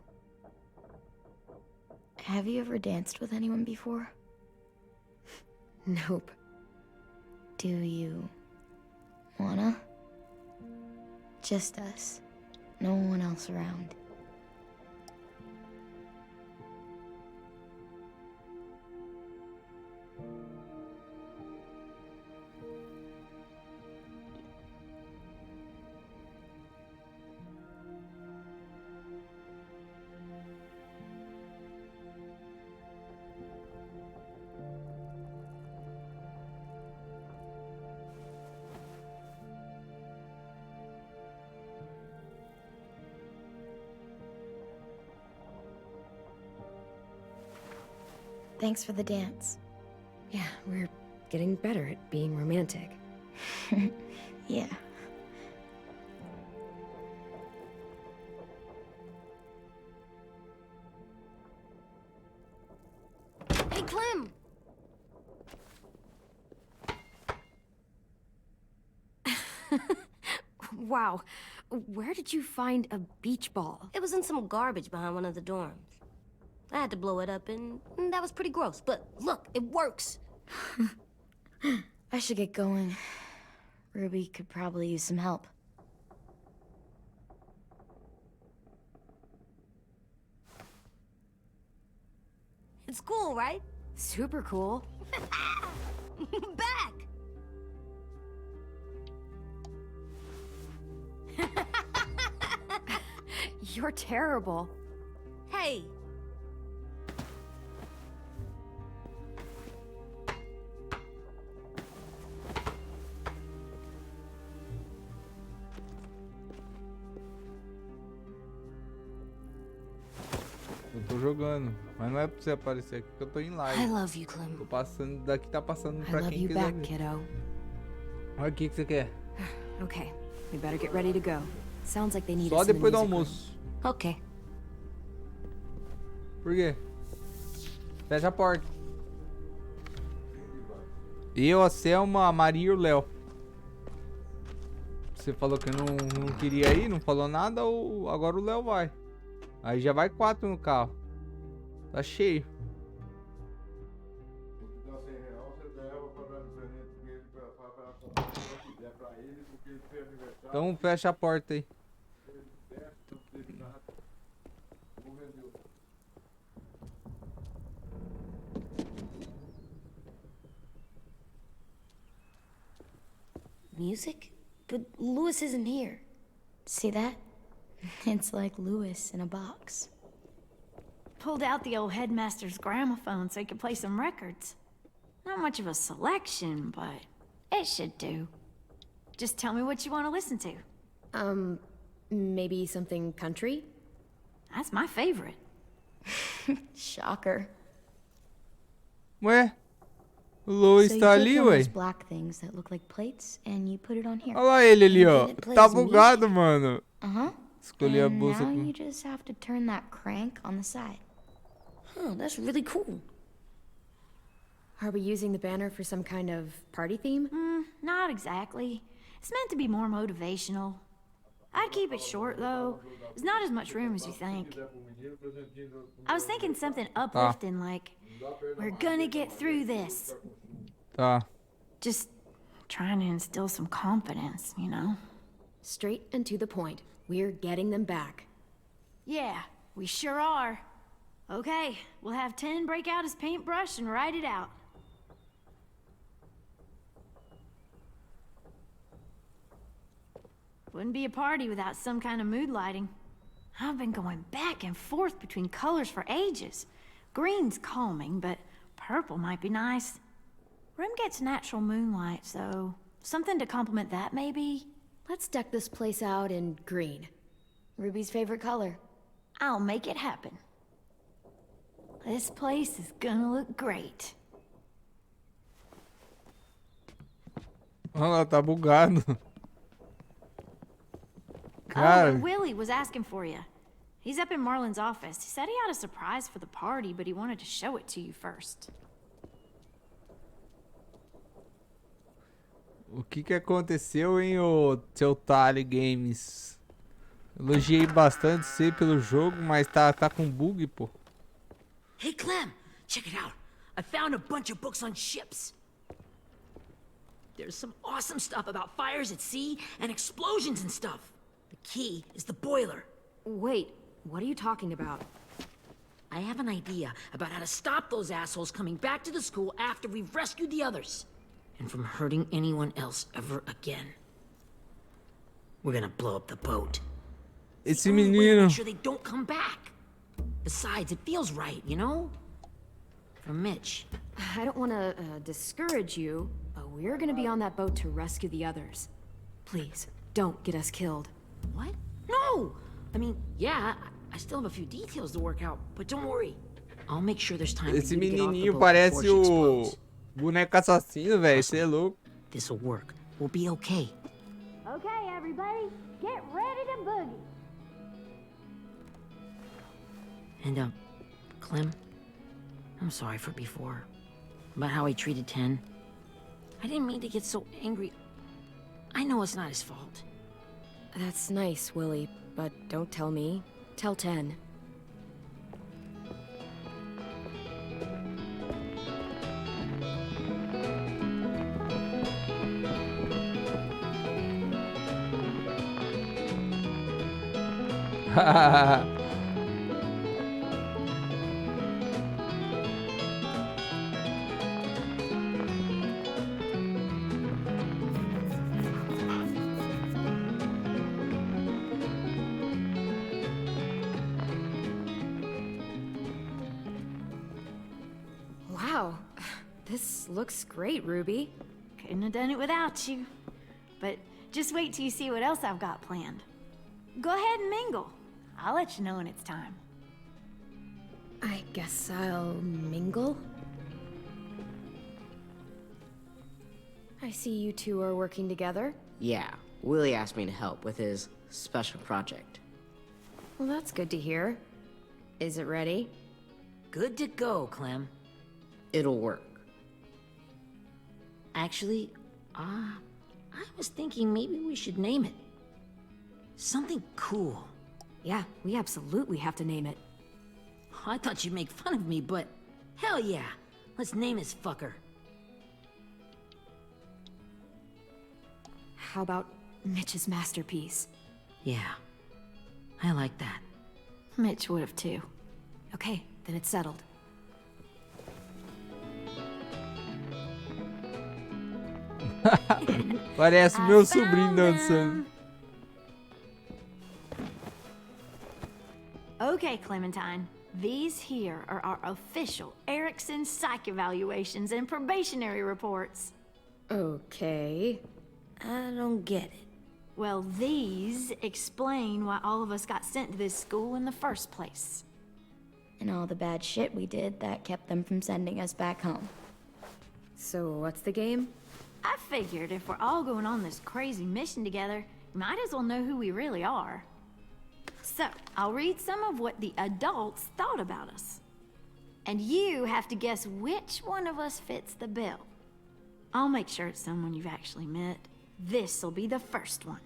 Have you ever danced with anyone before? Nope. Do you wanna? Just us. No one else around. Thanks for the dance. Yeah, we're getting better at being romantic. Yeah. Hey, Clem! Wow. Where did you find a beach ball? It was in some garbage behind one of the dorms. I had to blow it up, and that was pretty gross. But look, it works. I should get going. Ruby could probably use some help. It's cool, right? Super cool. Back! You're terrible. Hey! Eu tô jogando, mas não é pra você aparecer aqui que eu tô em I live. love you, Clem. Tô passando, daqui tá passando I pra love quem you quiser back, ver. kiddo. Olha o que você quer. Okay, We better get ready to go. Sounds like they need Só us in the depois do music room. almoço. Okay. Por quê? Fecha a porta. Eu, a Selma, a Maria e o Léo. Você falou que não queria ir, não falou nada, ou agora o Léo vai. Aí já vai 4 no carro. Tá cheio. Então fecha a porta aí. Music? But Lewis isn't here. See that? It's like Lewis in a box. Pulled out the old headmaster's gramophone so he could play some records. Not much of a selection, but it should do. Just tell me what you want to listen to. Maybe something country? That's my favorite. Shocker. Ué? O Louis So you tá take ali, one of ué. those black things that look like plates and you put it on here. Olha lá ele ali, ó. And it plays Tá bugado, mano. Uh-huh. Escolhi a And bolsa now com... you just have to turn that crank on the side. Huh, that's really cool. Are we using the banner for some kind of party theme? Not exactly. It's meant to be more motivational. I'd keep it short, though. There's not as much room as you think. I was thinking something uplifting, like, we're gonna get through this. Tá. Just trying to instill some confidence, you know? Straight and to the point. We're getting them back. Yeah, we sure are. Okay, we'll have 10 break out his paintbrush and write it out. Wouldn't be a party without some kind of mood lighting. I've been going back and forth between colors for ages. Green's calming, but purple might be nice. Room gets natural moonlight, so something to complement that, maybe? Let's deck this place out in green. Ruby's favorite color. I'll make it happen. This place is gonna look great. Olha lá, tá bugado. Oh, Cara, and Willie was asking for you. He's up in Marlon's office. He said he had a surprise for the party, but he wanted to show it to you first. o que aconteceu, hein, ô seu Tali Games? Elogiei bastante você pelo jogo, mas tá com bug, pô. Hey, Clem, check it out. I found a bunch of books on ships. There's some awesome stuff about fires at sea and explosions and stuff. The key is the boiler. Wait, what are you talking about? I have an idea about how to stop those assholes coming back to the school after we've rescued the others. And from hurting anyone else ever again. We're gonna blow up the boat. Esse The only way to menino. make sure they don't come back. Besides, it feels right, you know? For Mitch. I don't want to discourage you, but we're gonna be on that boat to rescue the others. Please, don't get us killed. What? No! I mean, yeah, I still have a few details to work out, but don't worry. I'll make sure there's time Esse for you to get off the menininho boat parece before she o explodes. boneco assassino, velho. Você é louco. This'll work. We'll be okay. Okay, everybody, get ready to boogie. And, Clem, I'm sorry for before. About how he treated Ten. I didn't mean to get so angry. I know it's not his fault. That's nice, Willie, but don't tell me. Tell 10. Wow, this looks great, Ruby. Couldn't have done it without you. But just wait till you see what else I've got planned. Go ahead and mingle. I'll let you know when it's time. I guess I'll mingle. I see you two are working together. Yeah, Willie asked me to help with his special project. Well, that's good to hear. Is it ready? Good to go, Clem. It'll work. Actually, I was thinking maybe we should name it. Something cool. Yeah, we absolutely have to name it. I thought you'd make fun of me, but hell yeah. Let's name this fucker. How about Mitch's masterpiece? Yeah, I like that. Mitch would have too. Okay, then it's settled. Parece meu sobrinho dançando. Okay, Clementine. These here are our official Erickson psych evaluations and probationary reports. Okay. I don't get it. Well, these explain why all of us got sent to this school in the first place. And all the bad shit we did that kept them from sending us back home. So what's the game? I figured if we're all going on this crazy mission together, we might as well know who we really are. So, I'll read some of what the adults thought about us. And you have to guess which one of us fits the bill. I'll make sure it's someone you've actually met. This'll be the first one.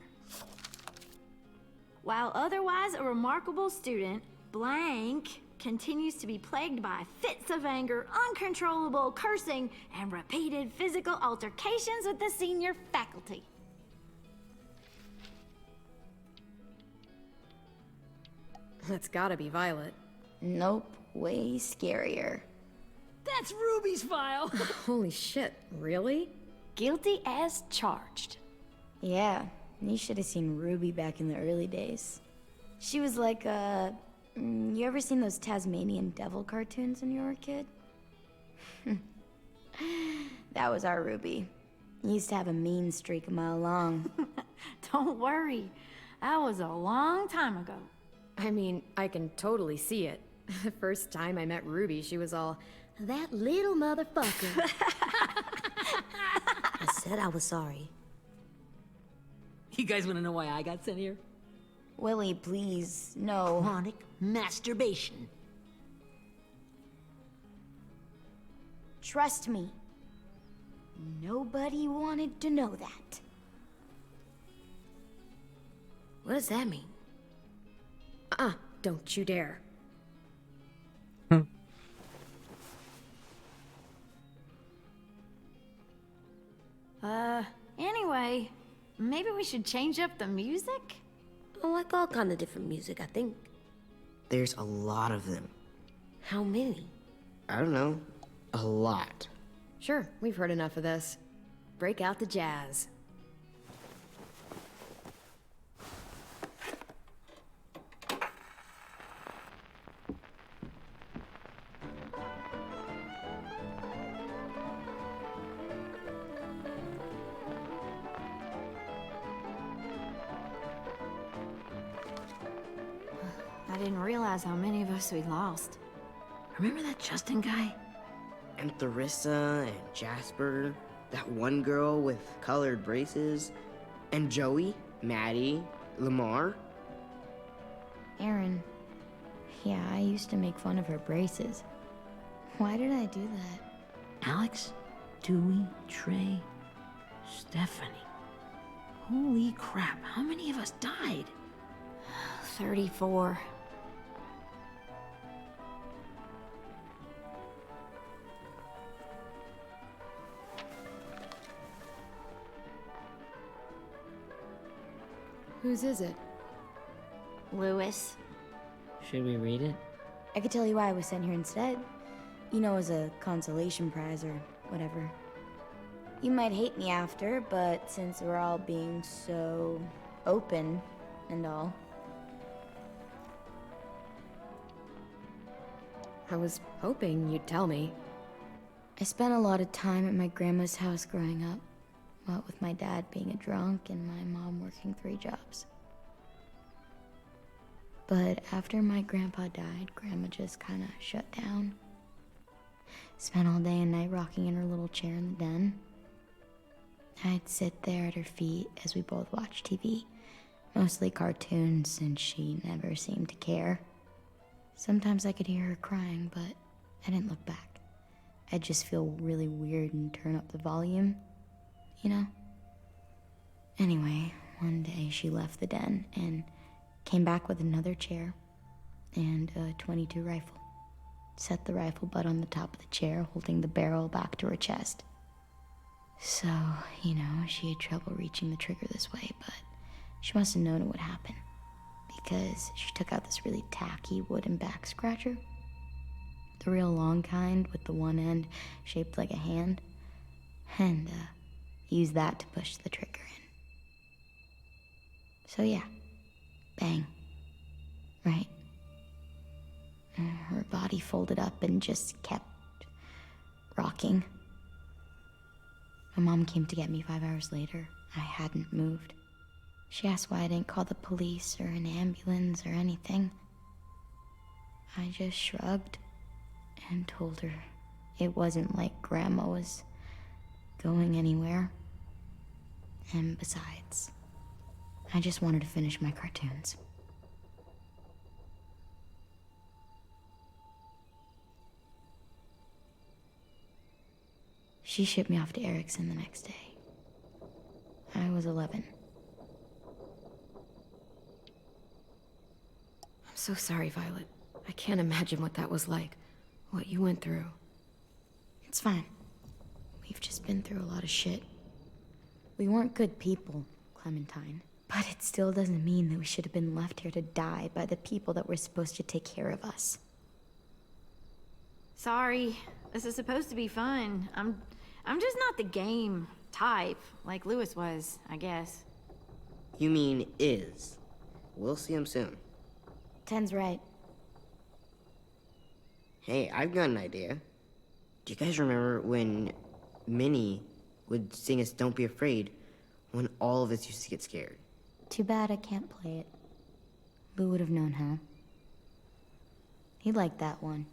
While otherwise a remarkable student, blank continues to be plagued by fits of anger, uncontrollable cursing, and repeated physical altercations with the senior faculty. That's gotta be Violet. Nope, way scarier. That's Ruby's file. Holy shit, really? Guilty as charged. Yeah, you should have seen Ruby back in the early days. She was like you ever seen those Tasmanian devil cartoons when you were a kid? That was our Ruby. Used to have a mean streak a mile long. Don't worry, that was a long time ago. I mean, I can totally see it. The first time I met Ruby, she was all, that little motherfucker. I said I was sorry. You guys want to know why I got sent here? Willie, please, no. Chronic masturbation. Trust me. Nobody wanted to know that. What does that mean? Don't you dare. Anyway, maybe we should change up the music? I like all kind of different music, I think. There's a lot of them. How many? I don't know. A lot. Sure, we've heard enough of this. Break out the jazz. I didn't realize how many of us we lost. Remember that Justin guy? And Theresa and Jasper, that one girl with colored braces, and Joey, Maddie, Lamar. Aaron. Yeah, I used to make fun of her braces. Why did I do that? Alex, Dewey, Trey, Stephanie. Holy crap, how many of us died? 34. Whose is it? Lewis. Should we read it? I could tell you why I was sent here instead. You know, as a consolation prize or whatever. You might hate me after, but since we're all being so open and all. I was hoping you'd tell me. I spent a lot of time at my grandma's house growing up. What with my dad being a drunk and my mom working 3 jobs. But after my grandpa died, Grandma just kind of shut down. Spent all day and night rocking in her little chair in the den. I'd sit there at her feet as we both watched TV. Mostly cartoons, since she never seemed to care. Sometimes I could hear her crying, but I didn't look back. I'd just feel really weird and turn up the volume, you know? Anyway, one day she left the den and came back with another chair and a .22 rifle. Set the rifle butt on the top of the chair, holding the barrel back to her chest. So, you know, she had trouble reaching the trigger this way, but she must have known it would happen, because she took out this really tacky wooden back scratcher. The real long kind with the one end shaped like a hand, and used that to push the trigger in. So yeah, bang, right? Her body folded up and just kept rocking. My mom came to get me 5 hours later. I hadn't moved. She asked why I didn't call the police or an ambulance or anything. I just shrugged and told her it wasn't like Grandma was going anywhere. And besides, I just wanted to finish my cartoons. She shipped me off to Erickson the next day. I was 11. I'm so sorry, Violet. I can't imagine what that was like. What you went through. It's fine. We've just been through a lot of shit. We weren't good people, Clementine. But it still doesn't mean that we should have been left here to die by the people that were supposed to take care of us. Sorry. This is supposed to be fun. I'm just not the game type, like Lewis was, I guess. You mean is. We'll see him soon. Ten's right. Hey, I've got an idea. Do you guys remember when Minnie would sing us Don't Be Afraid when all of us used to get scared? Too bad I can't play it. Lou would have known how. He liked that one.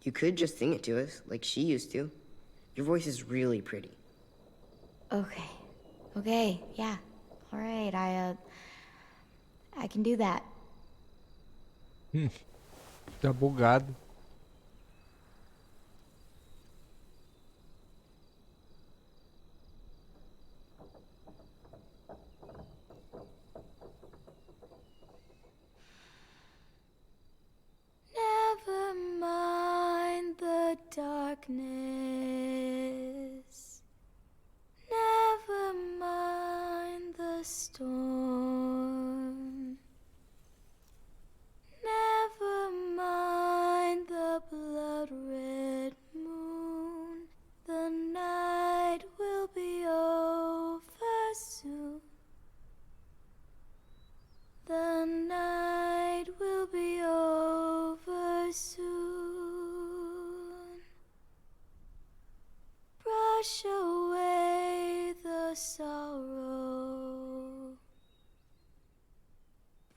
You could just sing it to us, like she used to. Your voice is really pretty. Okay, yeah. All right, I can do that. Tá bugado. Never mind the darkness. Never mind the storm. Never mind the blood-red moon. The night will be over soon. The night will be over soon. Brush away the sorrow.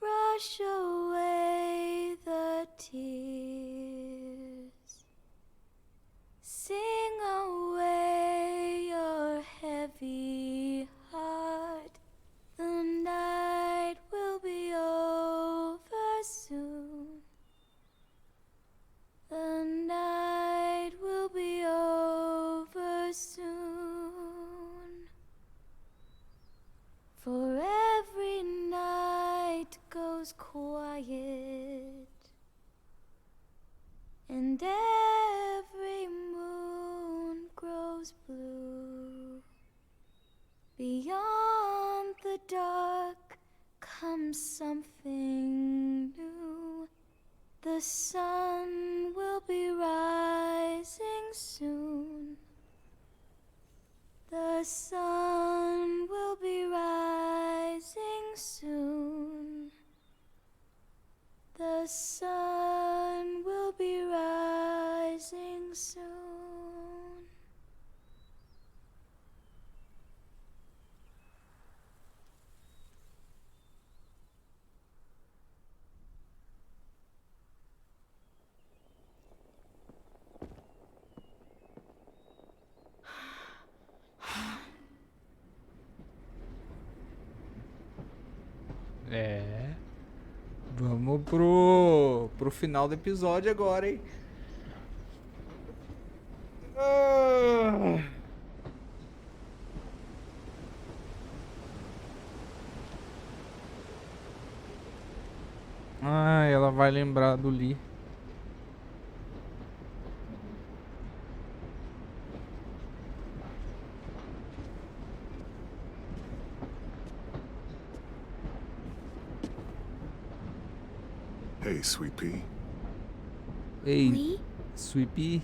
Brush away the tears. Sing away your heavy heart. The night will be over soon. The night will be over soon. For every night goes quiet, and every moon grows blue. Beyond the dark comes something new. The sun will be rising soon. The sun will be rising soon. The sun will be rising soon. pro final do episódio agora, hein? Ah, ela vai lembrar do Lee. Hey, Sweet Pea. Ei, Lee? Sweet Pea.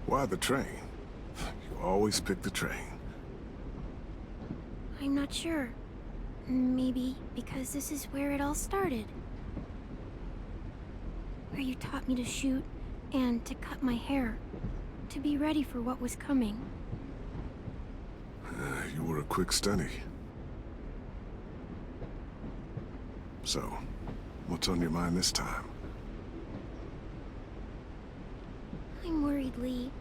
Why the train? You always pick the train. I'm not sure. Maybe because this is where it all started. Where you taught me to shoot and to cut my hair. To be ready for what was coming. You were a quick study. So, what's on your mind this time? I'm worried, Lee.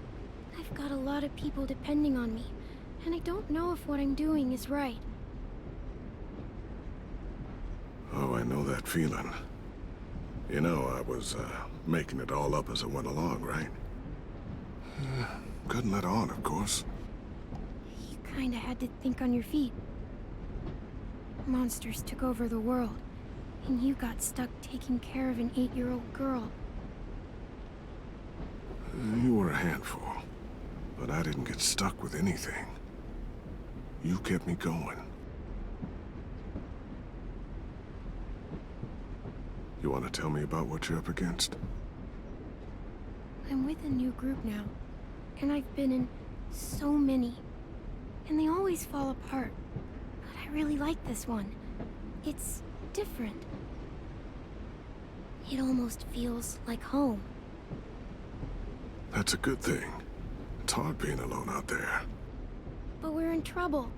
I've got a lot of people depending on me, and I don't know if what I'm doing is right. Oh, I know that feeling. You know, I was, making it all up as I went along, right? Couldn't let on, of course. You kinda had to think on your feet. Monsters took over the world, and you got stuck taking care of an 8-year-old girl. You were a handful, but I didn't get stuck with anything. You kept me going. You want to tell me about what you're up against? I'm with a new group now, and I've been in so many, and they always fall apart. But I really like this one. It's different. It almost feels like home. That's a good thing. It's hard being alone out there. But we're in trouble.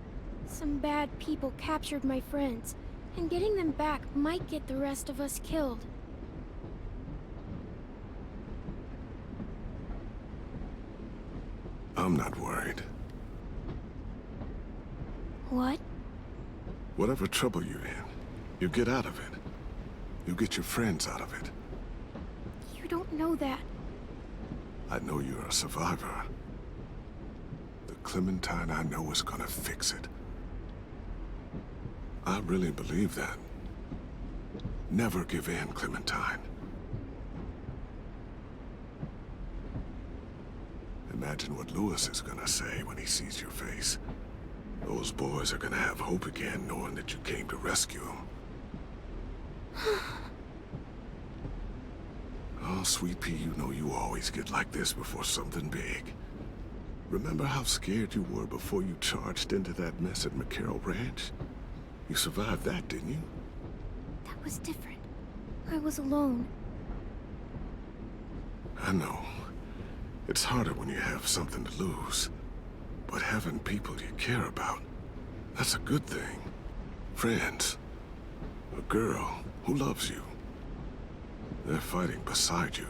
Some bad people captured my friends, and getting them back might get the rest of us killed. I'm not worried. What? Whatever trouble you're in, you get out of it. You get your friends out of it. You don't know that. I know you're a survivor. The Clementine I know is gonna fix it. I really believe that. Never give in, Clementine. Imagine what Lewis is gonna say when he sees your face. Those boys are gonna have hope again, knowing that you came to rescue them. Oh, Sweet Pea, you know you always get like this before something big. Remember how scared you were before you charged into that mess at McCarroll Ranch? You survived that, didn't you? That was different. I was alone. I know. It's harder when you have something to lose. But having people you care about, that's a good thing. Friends. A girl who loves you. They're fighting beside you.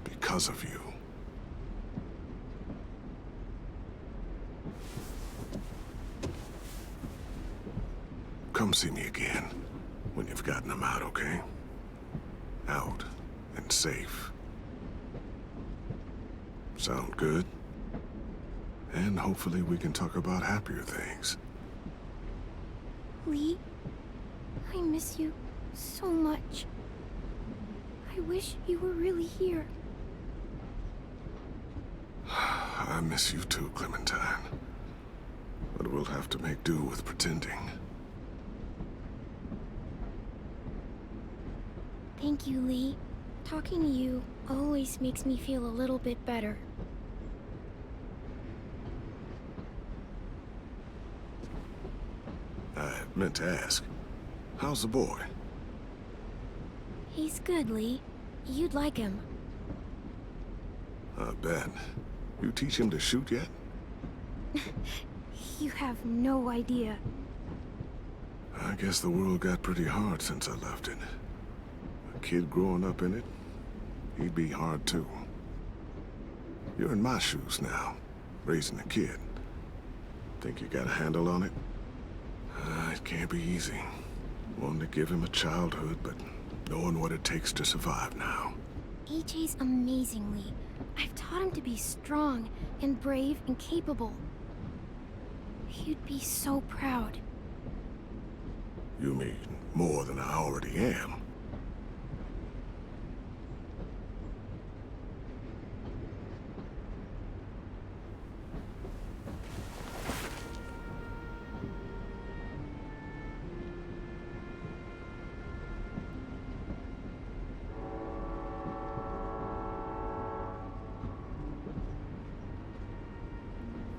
Because of you. Come see me again when you've gotten them out, okay? Out and safe. Sound good? And hopefully we can talk about happier things. Lee, I miss you so much. I wish you were really here. I miss you too, Clementine. But we'll have to make do with pretending. Thank you, Lee. Talking to you always makes me feel a little bit better. I meant to ask, how's the boy? He's good, Lee. You'd like him. I bet. You teach him to shoot yet? You have no idea. I guess the world got pretty hard since I left it. A kid growing up in it, he'd be hard too. You're in my shoes now, raising a kid. Think you got a handle on it? It can't be easy. Wanting to give him a childhood, but knowing what it takes to survive now. AJ's amazing, Lee. I've taught him to be strong and brave and capable. He'd be so proud. You mean more than I already am?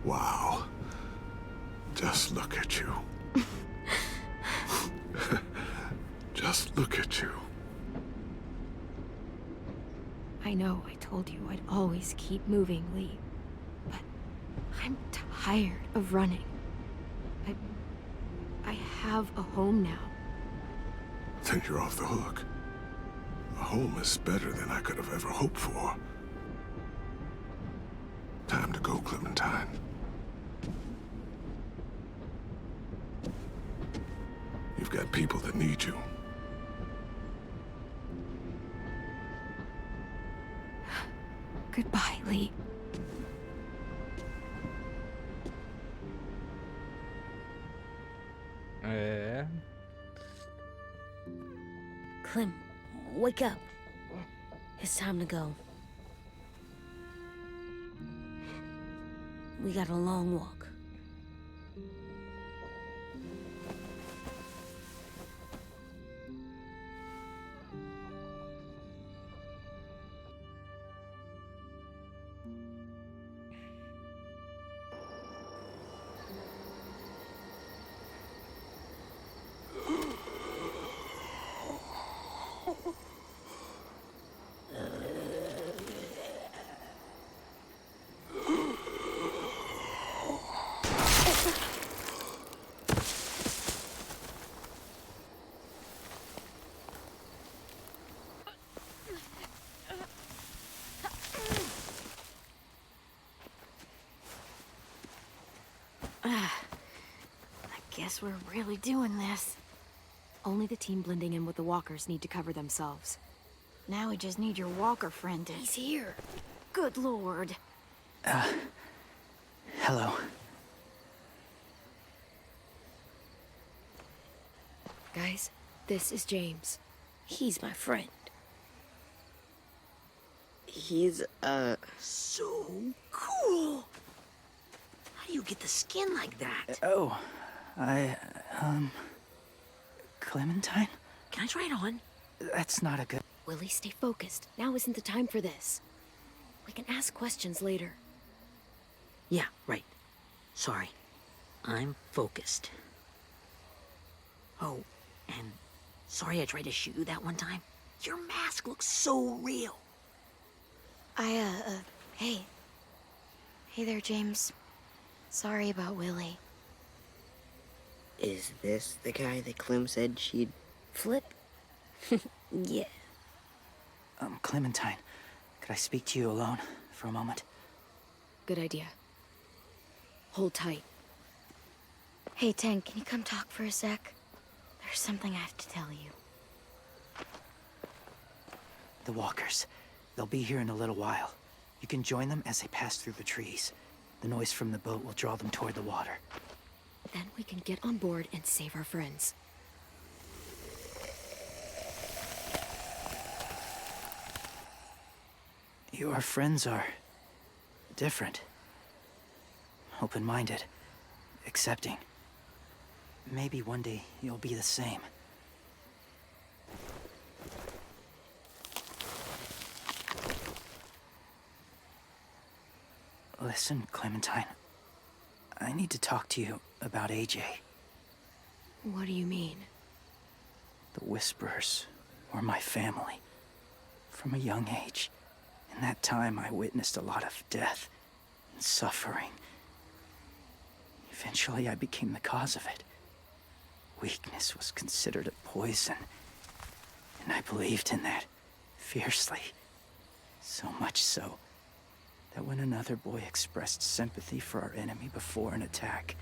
Wow. Just look at you. Just look at you. I know I told you I'd always keep moving, Lee. But I'm tired of running. I have a home now. Then you're off the hook. A home is better than I could have ever hoped for. Time to go, Clementine. You've got people that need you. Goodbye, Lee. É. Clem, wake up. It's time to go. We got a long walk. Guess we're really doing this. Only the team blending in with the walkers need to cover themselves. Now we just need your walker friend to... He's here. Good lord. Hello. Guys, this is James. He's my friend. He's, so cool. How do you get the skin like that? Clementine? Can I try it on? That's not a good... Willie, stay focused. Now isn't the time for this. We can ask questions later. Yeah, right. Sorry. I'm focused. Oh, and sorry I tried to shoot you that one time. Your mask looks so real. Hey. Hey there, James. Sorry about Willie. Is this the guy that Clem said she'd Flip? Yeah. Clementine, could I speak to you alone for a moment? Good idea. Hold tight. Hey, Tank, can you come talk for a sec? There's something I have to tell you. The walkers. They'll be here in a little while. You can join them as they pass through the trees. The noise from the boat will draw them toward the water. Then we can get on board and save our friends. Your friends are... different. Open-minded. Accepting. Maybe one day you'll be the same. Listen, Clementine. I need to talk to you about AJ. What do you mean? The Whisperers were my family. From a young age. In that time, I witnessed a lot of death and suffering. Eventually, I became the cause of it. Weakness was considered a poison. And I believed in that, fiercely. So much so, that when another boy expressed sympathy for our enemy before an attack,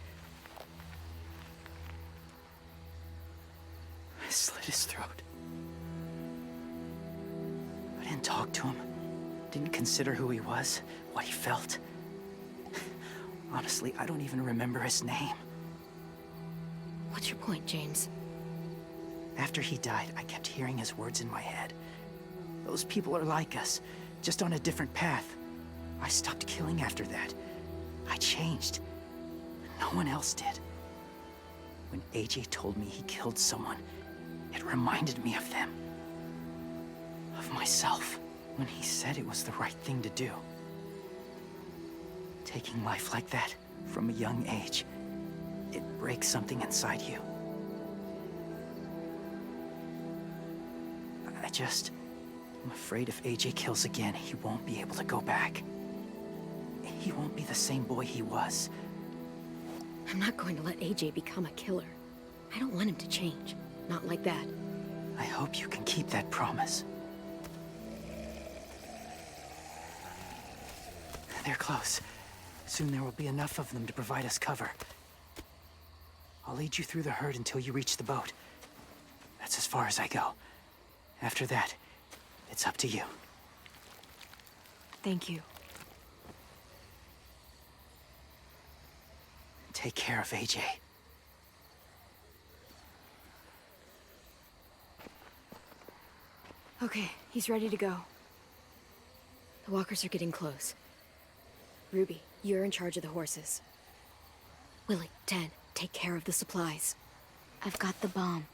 I slit his throat. I didn't talk to him. Didn't consider who he was, what he felt. Honestly, I don't even remember his name. What's your point, James? After he died, I kept hearing his words in my head. Those people are like us, just on a different path. I stopped killing after that. I changed. No one else did. When AJ told me he killed someone, it reminded me of them. Of myself. When he said it was the right thing to do. Taking life like that, from a young age, it breaks something inside you. I'm afraid if AJ kills again, he won't be able to go back. He won't be the same boy he was. I'm not going to let AJ become a killer. I don't want him to change. Not like that. I hope you can keep that promise. They're close. Soon there will be enough of them to provide us cover. I'll lead you through the herd until you reach the boat. That's as far as I go. After that, it's up to you. Thank you. Take care of AJ. Okay, he's ready to go. The walkers are getting close. Ruby, you're in charge of the horses. Willie, Ted, take care of the supplies. I've got the bomb.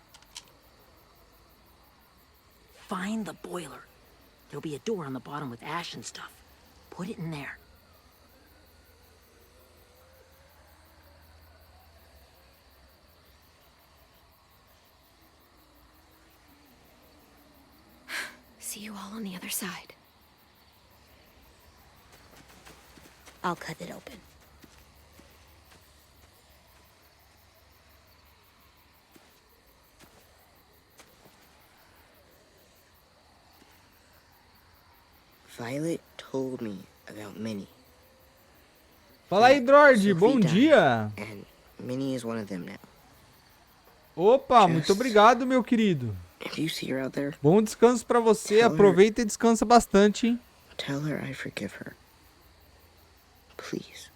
Find the boiler. There'll be a door on the bottom with ash and stuff. Put it in there. See you all on the other side. I'll cut it open. Violet told me about Minnie. Fala aí, Droid, Sophie bom died, dia. And Minnie is one of them now. Opa, muito obrigado, meu querido. If you see her out there, Bom descanso pra você, Tell her- aproveita e descansa bastante, hein? tell her I forgive her. Please.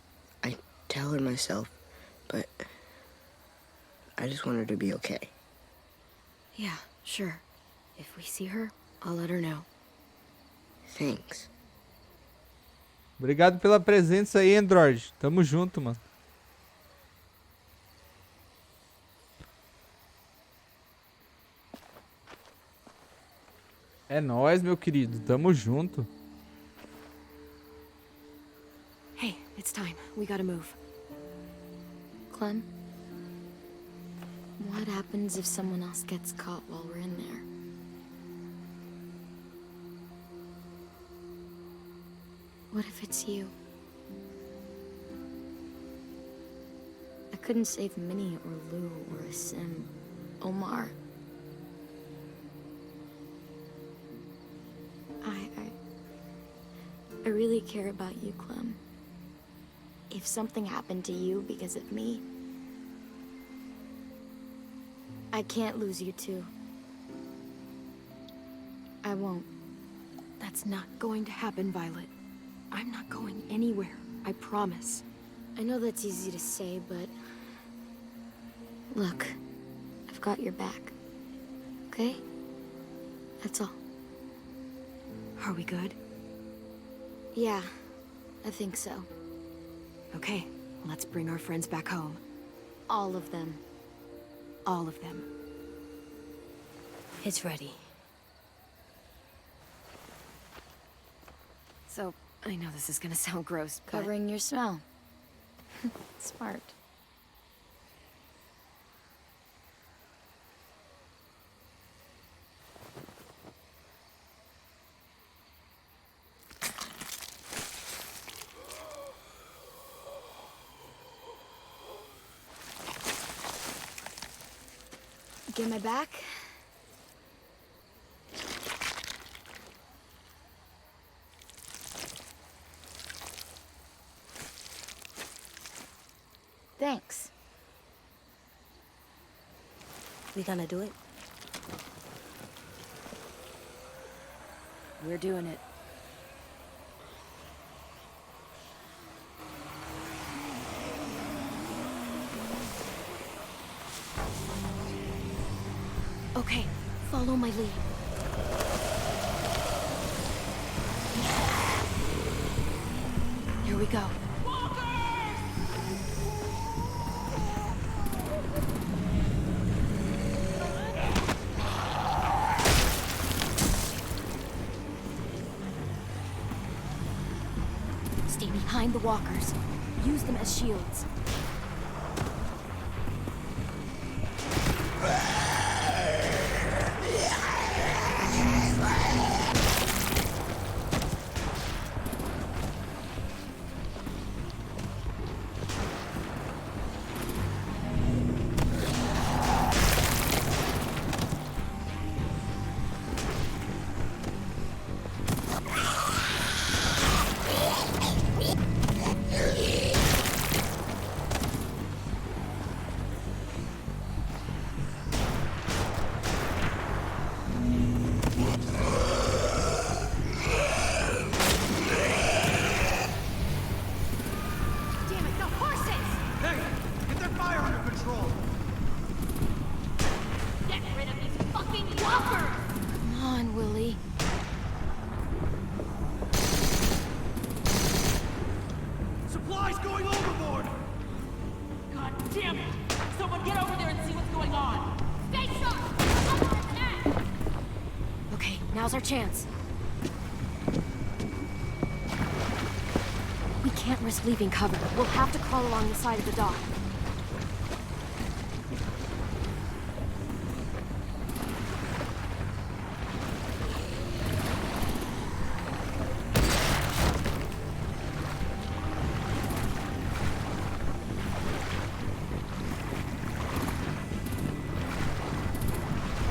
I tell her myself, but I just want her to be okay. Yeah, sure. If we see her, I'll let her know. Thanks. Obrigado pela presença aí, Android. Tamo junto, mano. É nóis, meu querido. Tamo junto. Hey, it's time. We gotta move. Clem? What happens if someone else gets caught while we're in there? What if it's you? I couldn't save Minnie or Lou or Asim, Omar. I really care about you, Clem. If something happened to you because of me, I can't lose you too. I won't. That's not going to happen, Violet. I'm not going anywhere. I promise. I know that's easy to say, but... Look, I've got your back. Okay? That's all. Are we good? Yeah, I think so. Okay, let's bring our friends back home. All of them. All of them. It's ready. So, I know this is gonna sound gross, but... Covering your smell. Smart. Get my back? Thanks. We gonna do it? We're doing it. Okay, follow my lead. Here we go. Stay behind the walkers. Use them as shields. Now's our chance. We can't risk leaving cover. We'll have to crawl along the side of the dock.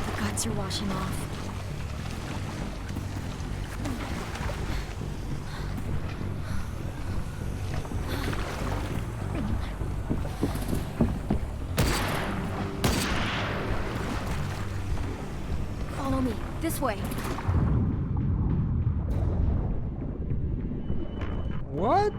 The guts are washing off. This way. What?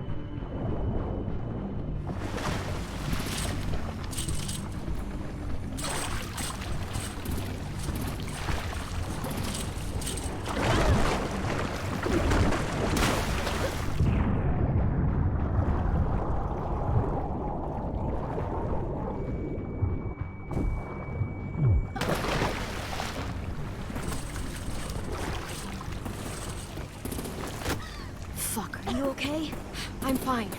Are you okay? I'm fine.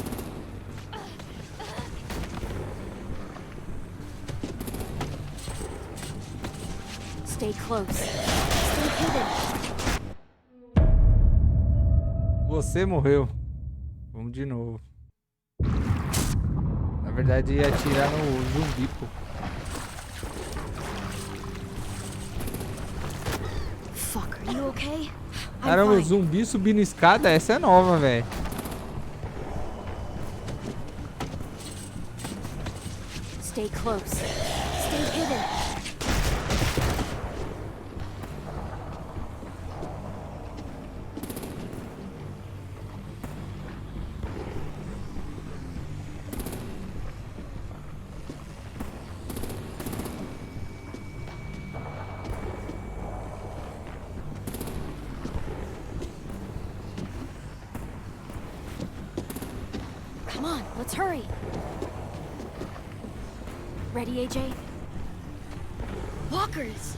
Stay close. Stay hidden. Você morreu. Vamos de novo. Na verdade ia atirar no zumbi, pô. Fuck, are you okay? Caramba, o zumbi subindo escada, essa é nova, velho. Stay close. Stay hidden. Come on, let's hurry. Ready, AJ? Walkers!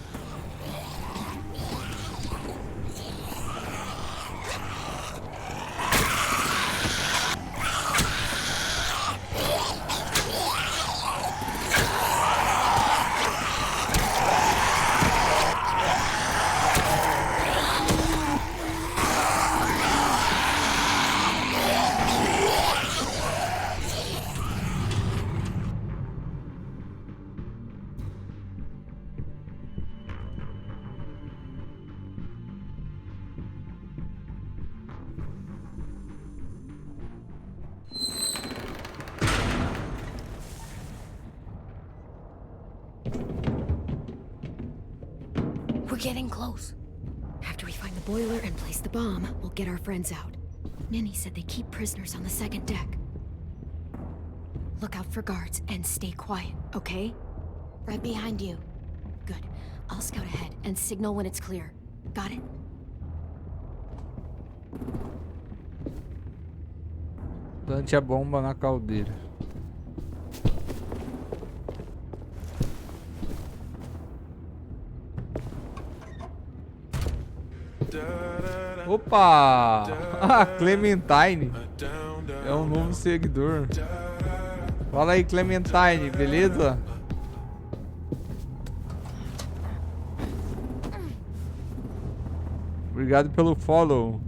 We're getting close. After we find the boiler and place the bomb, we'll get our friends out. Minnie said they keep prisoners on the second deck. Look out for guards and stay quiet, okay? Right behind you. Good. I'll scout ahead and signal when it's clear. Got it? Plante a bomba na caldeira. Opa! Ah, Clementine. É um novo seguidor. Fala aí, Clementine, beleza? Obrigado pelo follow.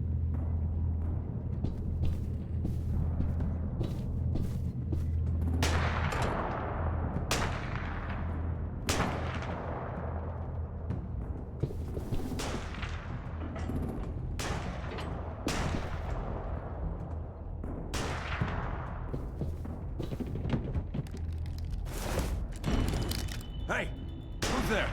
Hey, who's there?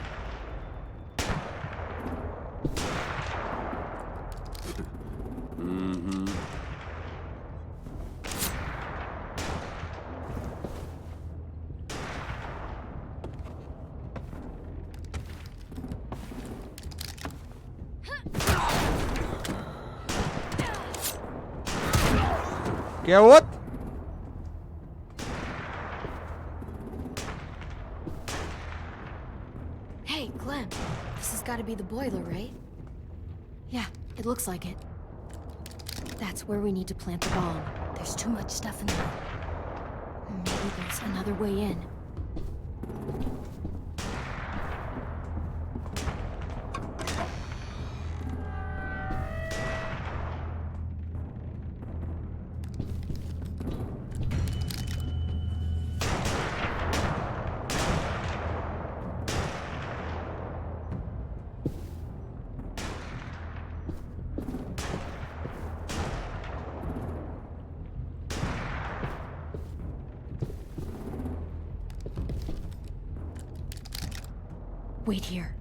Quer outro? Hey, Clem. This has got to be the boiler, right? Yeah, it looks like it. That's where we need to plant the bomb. There's too much stuff in there. Maybe there's another way in. Wait here.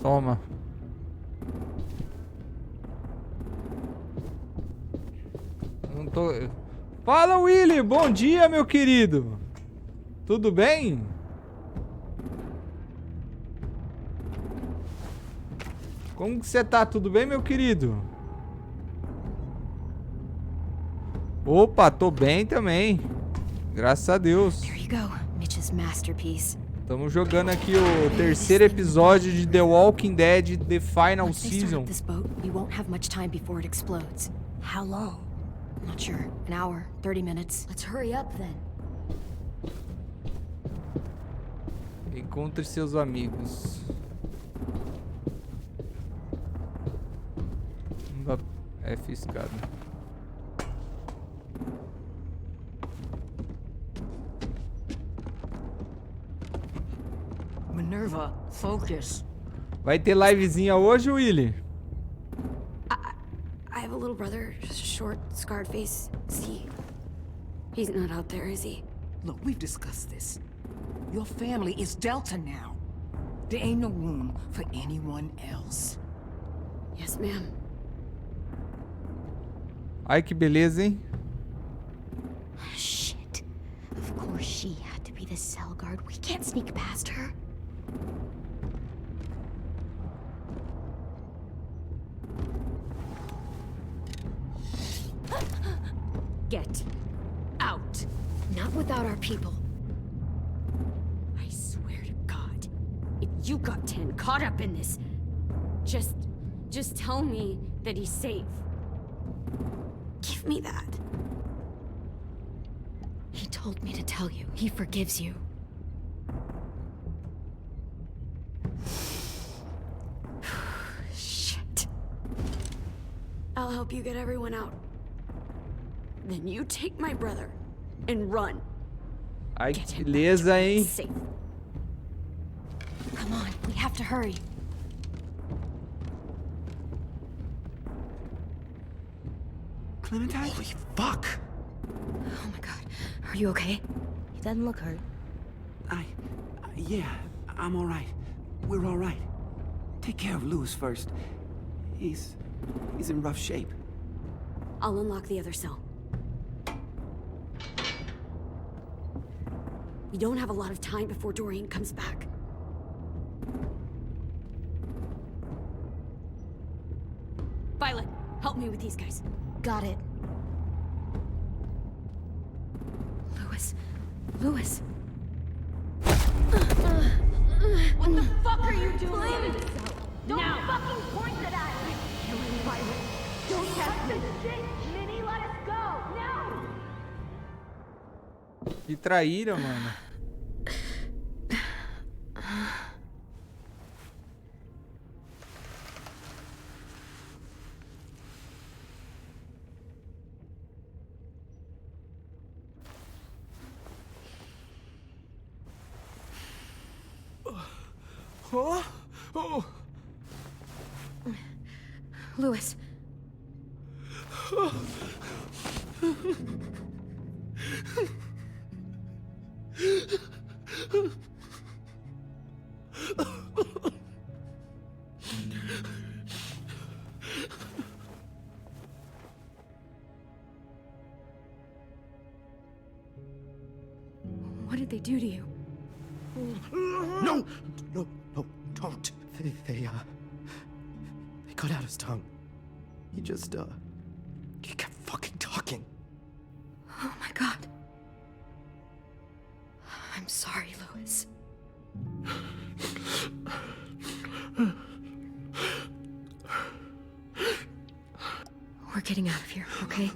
Toma. Não tô... Fala, Willy! Bom dia, meu querido! Tudo bem? Como que você tá? Tudo bem, meu querido? Opa, tô bem também. Graças a Deus. Here you go, Mitch's masterpiece. Estamos jogando aqui o terceiro episódio de The Walking Dead, The Final Once they start Season. up this boat, we won't have much time before it explodes. How long? Not sure. An hour, 30 minutes. Let's hurry up then. Encontre seus amigos. Não dá F escada. Minerva, focus. Vai ter livezinha hoje, Willy? I have a little brother, short, scarred face. He's not out there, is he? Look, we've discussed this. Your family is Delta now. There ain't no room for anyone else. Yes, ma'am. Ai, que beleza, hein? Shit. Of course she had to be the cell guard. We can't sneak past her. Get out. Not without our people. I swear to God, if you got 10 caught up in this, just tell me that he's safe. Give me that. He told me to tell you. He forgives you. Shit. I'll help you get everyone out. Then you take my brother and run. Ai, Get que him back beleza, to where hein? it's safe. Come on, we have to hurry. Clementine? Holy fuck! Oh my god. Are you okay? He doesn't look hurt. Yeah, I'm all right. We're all right. Take care of Louis first. He's in rough shape. I'll unlock the other cell. We don't have a lot of time before Dorian comes back. Violet, help me with these guys. Got it. Louis. Louis. What the fuck are you doing? Don't fucking point it at me! Killing Violet. Don't touch this shit! Minnie, let us go! No! Que traíra, mano. Louis. What did they do to you? No, don't. They cut out his tongue. He kept fucking talking. Oh my god. I'm sorry, Louis. We're getting out of here, okay?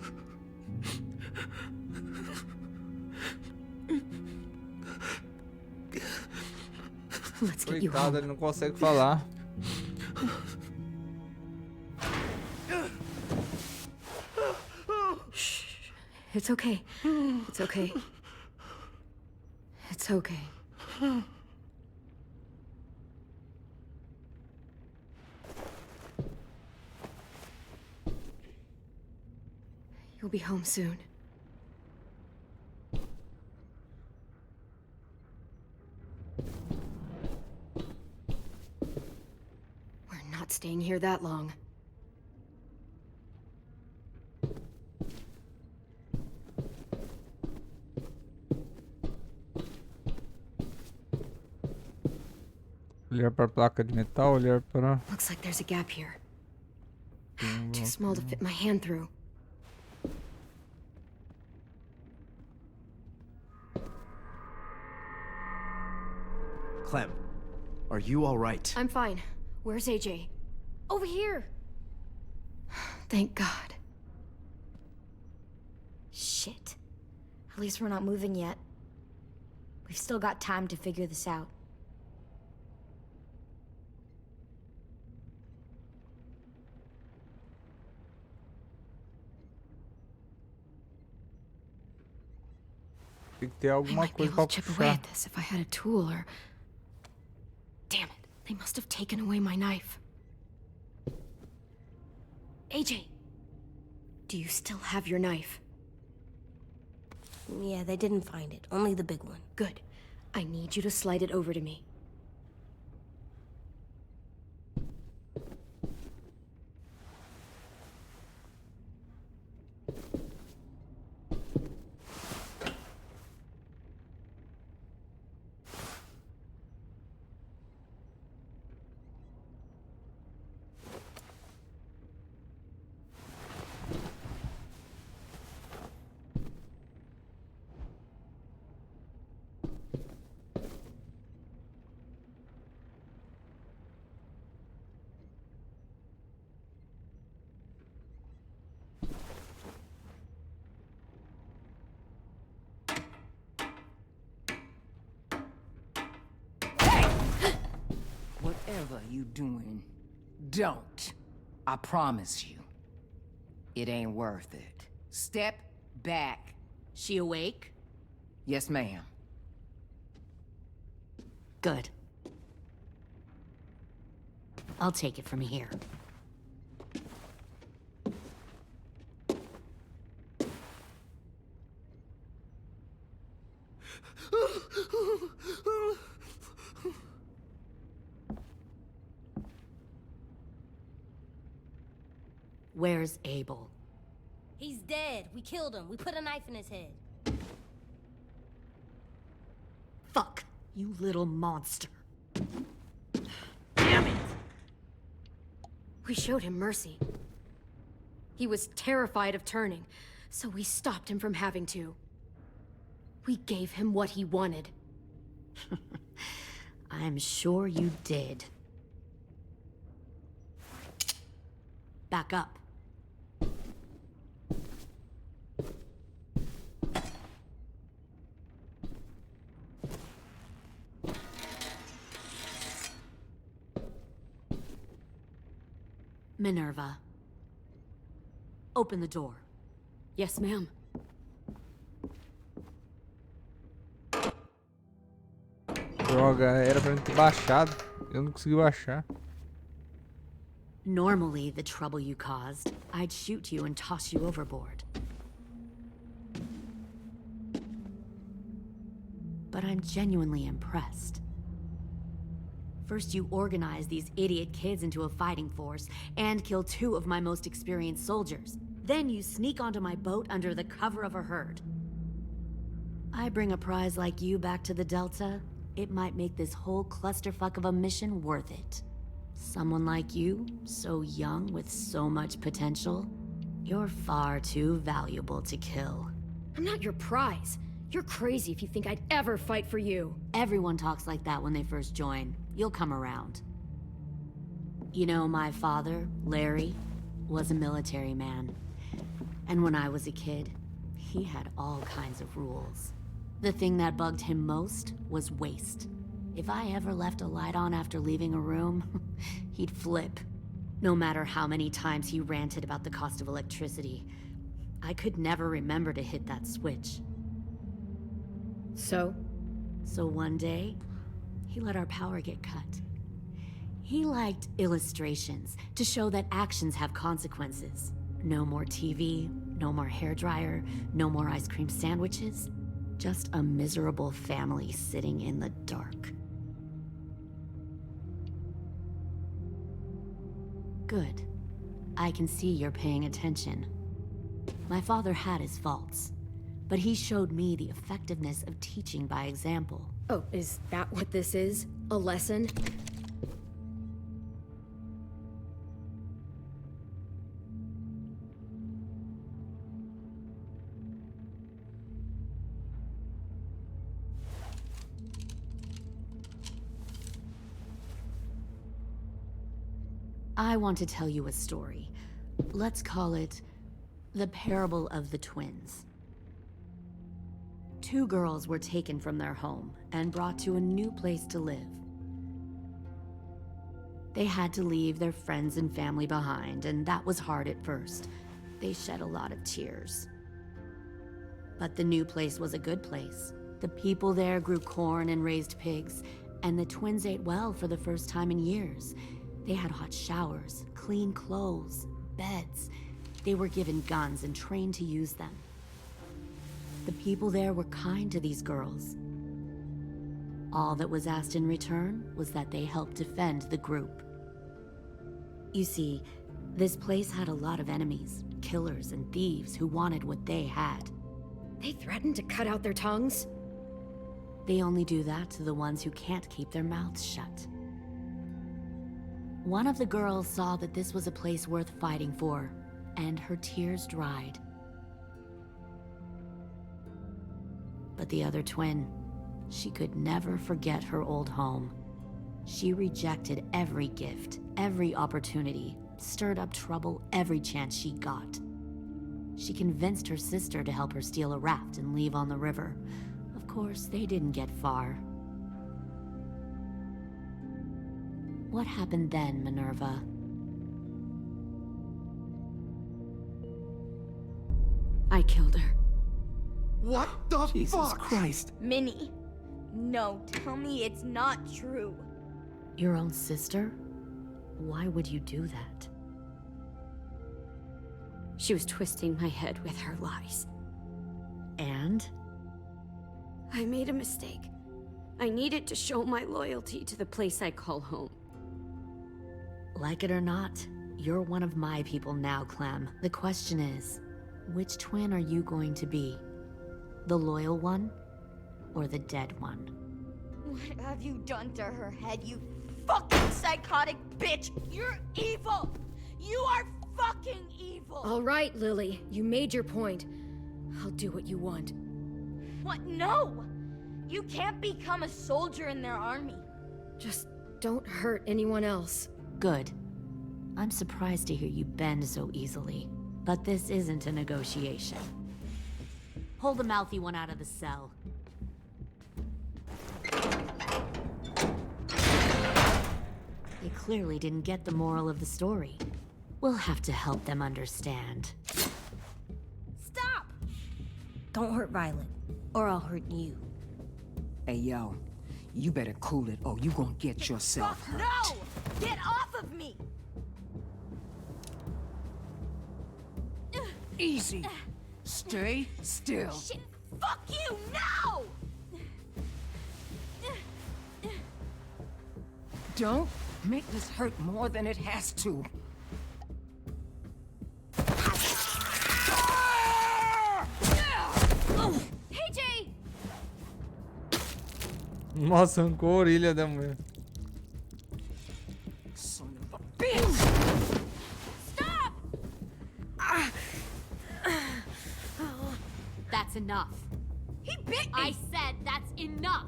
Let's get you home. Coitado, ele não consegue falar. Shh. It's okay. It's okay. It's okay. You'll be home soon. We're not staying here that long. Olhar para a placa de metal, olhar para... Looks like there's a gap here. Too small to fit my hand through. Clem, are you all right? I'm fine. Where's AJ? Over here! Thank God. Shit. At least we're not moving yet. We've still got time to figure this out. Tem que ter I alguma might be coisa able para to chip away puxar. at this if I had a tool or... Damn it. They must have taken away my knife. AJ! Do you still have your knife? Yeah, they didn't find it. Only the big one. Good. I need you to slide it over to me. Whatever you doing, don't. I promise you. It ain't worth it. Step back. She awake? Yes, ma'am. Good. I'll take it from here. Where's Abel? He's dead. We killed him. We put a knife in his head. Fuck, you little monster. Damn it! We showed him mercy. He was terrified of turning, so we stopped him from having to. We gave him what he wanted. I'm sure you did. Back up. Minerva. Open the door. Yes, ma'am. Droga, era pra mim ter baixado. Eu não consegui baixar. Normally, the trouble you caused, I'd shoot you and toss you overboard. But I'm genuinely impressed. First, you organize these idiot kids into a fighting force and kill 2 of my most experienced soldiers. Then you sneak onto my boat under the cover of a herd. I bring a prize like you back to the Delta, it might make this whole clusterfuck of a mission worth it. Someone like you, so young with so much potential, you're far too valuable to kill. I'm not your prize. You're crazy if you think I'd ever fight for you. Everyone talks like that when they first join. You'll come around. You know, my father, Larry, was a military man. And when I was a kid, he had all kinds of rules. The thing that bugged him most was waste. If I ever left a light on after leaving a room, he'd flip. No matter how many times he ranted about the cost of electricity, I could never remember to hit that switch. So one day, he let our power get cut. He liked illustrations to show that actions have consequences. No more TV, no more hairdryer, no more ice cream sandwiches. Just a miserable family sitting in the dark. Good. I can see you're paying attention. My father had his faults, but he showed me the effectiveness of teaching by example. Oh, is that what this is? A lesson? I want to tell you a story. Let's call it the parable of the twins. 2 girls were taken from their home and brought to a new place to live. They had to leave their friends and family behind, and that was hard at first. They shed a lot of tears. But the new place was a good place. The people there grew corn and raised pigs, and the twins ate well for the first time in years. They had hot showers, clean clothes, beds. They were given guns and trained to use them. The people there were kind to these girls. All that was asked in return was that they help defend the group. You see, this place had a lot of enemies, killers and thieves who wanted what they had. They threatened to cut out their tongues? They only do that to the ones who can't keep their mouths shut. One of the girls saw that this was a place worth fighting for, and her tears dried. But the other twin, she could never forget her old home. She rejected every gift, every opportunity, stirred up trouble every chance she got. She convinced her sister to help her steal a raft and leave on the river. Of course, they didn't get far. What happened then, Minerva? I killed her. What the Jesus fuck? Christ. Minnie, No, tell me it's not true. Your own sister? Why would you do that? She was twisting my head with her lies. And? I made a mistake. I needed to show my loyalty to the place I call home. Like it or not, you're one of my people now, Clem. The question is, which twin are you going to be? The loyal one, or the dead one? What have you done to her head, you fucking psychotic bitch? You're evil! You are fucking evil! All right, Lily, you made your point. I'll do what you want. What? No! You can't become a soldier in their army. Just don't hurt anyone else. Good. I'm surprised to hear you bend so easily. But this isn't a negotiation. Pull the mouthy one out of the cell. They clearly didn't get the moral of the story. We'll have to help them understand. Stop! Don't hurt Violet, or I'll hurt you. Hey, yo. You better cool it, or you gonna get yourself hurt. No! Get off of me! Easy. Stay still. Shit! Fuck you! No! Don't make this hurt more than it has to. Hey, Jay! Nossa, arrancou a orelha da mulher. Son of a bitch! Stop! That's enough. He bit me! I said that's enough.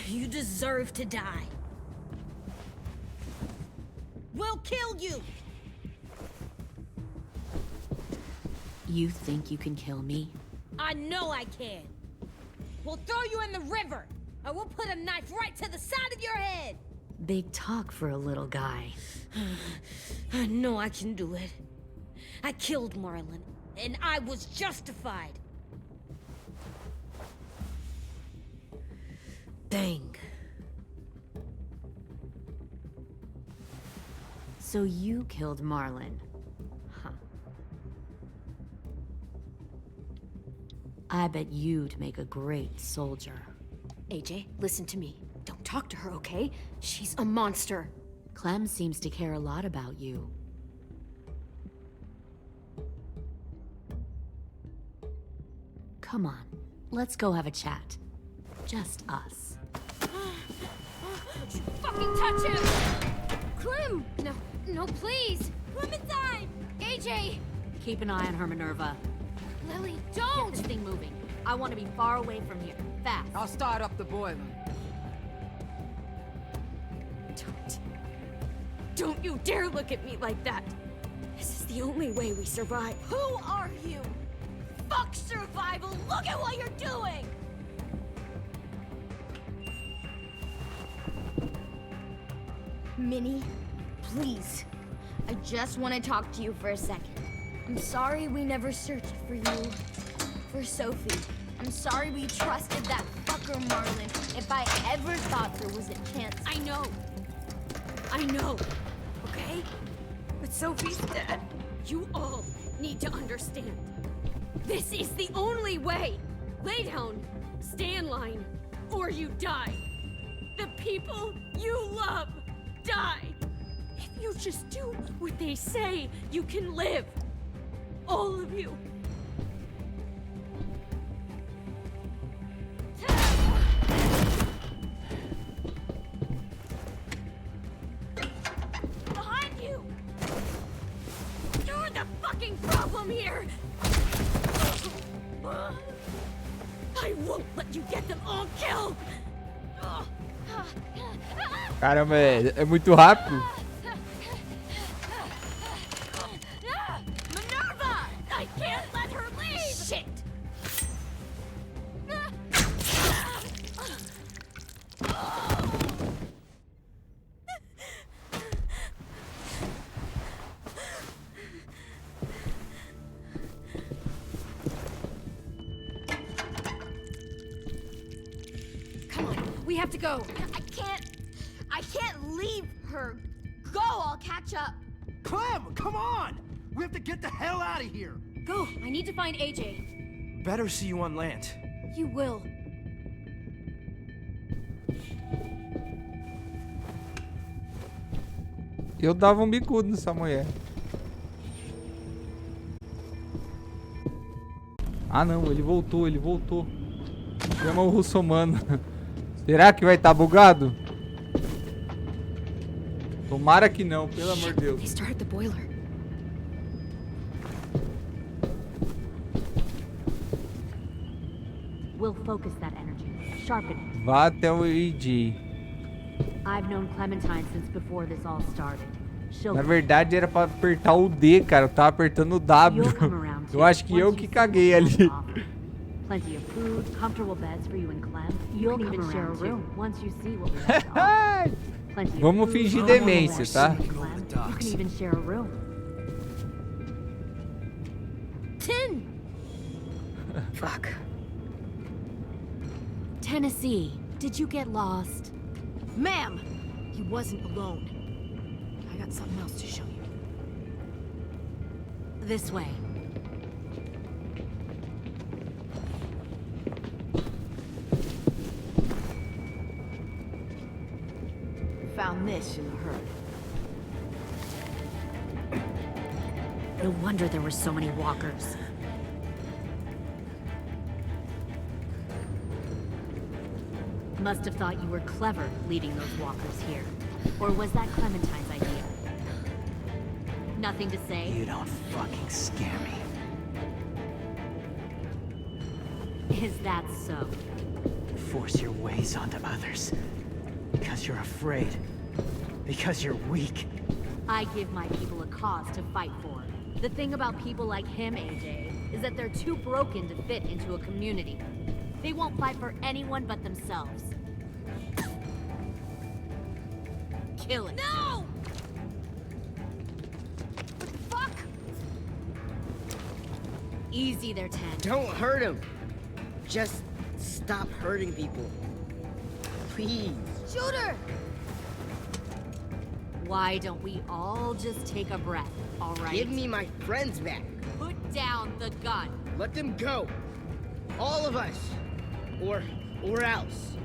You deserve to die. We'll kill you! You think you can kill me? I know I can. We'll throw you in the river, and we'll put a knife right to the side of your head. Big talk for a little guy. I know I can do it. I killed Marlon, and I was justified. Dang. So you killed Marlon. Huh. I bet you'd make a great soldier. AJ, listen to me. Don't talk to her, okay? She's a monster. Clem seems to care a lot about you. Come on, let's go have a chat. Just us. Don't you fucking touch him! Clem! No, please! Clementine! AJ! Keep an eye on her, Minerva. Lily, Get don't! this thing moving. I want to be far away from here. Fast. I'll start up the boiler. Don't you dare look at me like that! This is the only way we survive. Who are you? Fuck survival! Look at what you're doing! Minnie, please. I just want to talk to you for a second. I'm sorry we never searched for you. For Sophie. I'm sorry we trusted that fucker Marlon. If I ever thought there was a chance. I know, okay? But Sophie's dead. You all need to understand. This is the only way. Lay down, stay in line, or you die. The people you love die. If you just do what they say, you can live. All of you. Behind you! You're the fucking problem here! I won't let you get them all killed! Caramba, é muito rápido. Minerva! I can't let her leave! Shit! We have to go. I can't leave her. Go, I'll catch up. Clem, come on! We have to get the hell out of here. Go. I need to find AJ. Better see you on land. You will. Eu dava um bicudo nessa mulher. Ah não, ele voltou. Chama o russomano. Será que vai estar bugado? Tomara que não, pelo amor de Deus. They started the boiler. We'll focus that energy. Sharpen it. Vá até o AJ. I've known Clementine since before this all started. Na verdade era pra apertar o D, cara. Eu tava apertando o W. Eu acho que eu que caguei ali. Plenty of food, comfortable beds for you and Clem. You'll even share a room once you see what we have. Vamos fingir demência, tá? You can even share a room. Tin! Fuck. Tennessee, did you get lost? Ma'am, he wasn't alone. I got something else to show you. This way. Found this in the herd. No wonder there were so many walkers. Must have thought you were clever leading those walkers here. Or was that Clementine's idea? Nothing to say? You don't fucking scare me. Is that so? Force your ways onto others. Because you're afraid. Because you're weak. I give my people a cause to fight for. The thing about people like him, AJ, is that they're too broken to fit into a community. They won't fight for anyone but themselves. Kill it. No! What the fuck? Easy there, Ten. Don't hurt him. Just stop hurting people. Please. Shoot her! Why don't we all just take a breath, all right? Give me my friends back. Put down the gun. Let them go. All of us. Or else.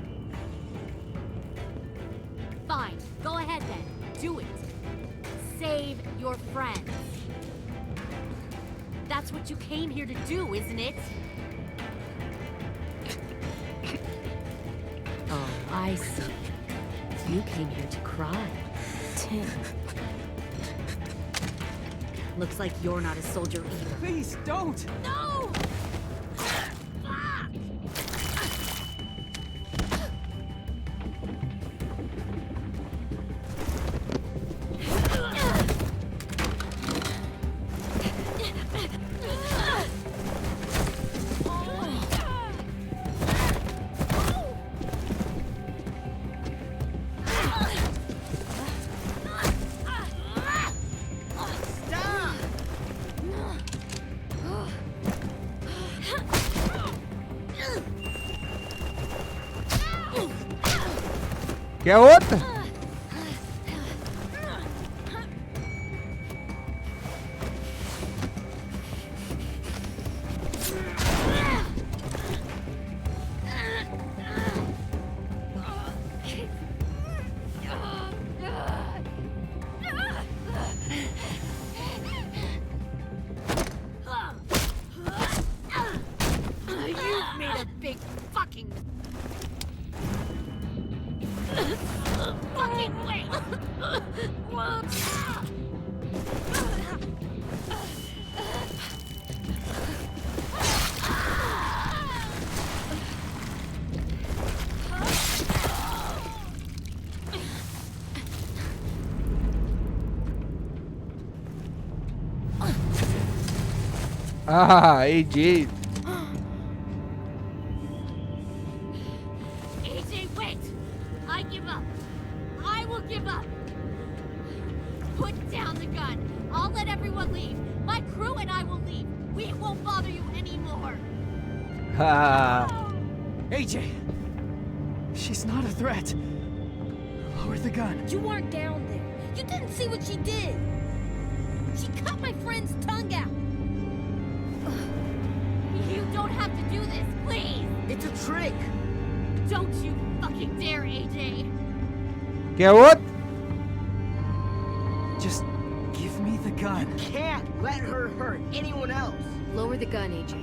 Fine. Go ahead then. Do it. Save your friends. That's what you came here to do, isn't it? Oh, I see. You came here to cry. Tim. Looks like you're not a soldier either. Please, don't! No! Quer outra? You've made a big fucking wait! Ah, AJ. AJ, wait! I give up. I will give up. Put down the gun. I'll let everyone leave. My crew and I will leave. We won't bother you anymore. Ah. AJ! She's not a threat. Lower the gun. You weren't down there. You didn't see what she did. She cut my friend's tongue out. You don't have to do this, please! It's a trick. Don't you fucking dare, AJ! Quer outro? Just give me the gun. Can't let her hurt anyone else. Lower the gun, AJ.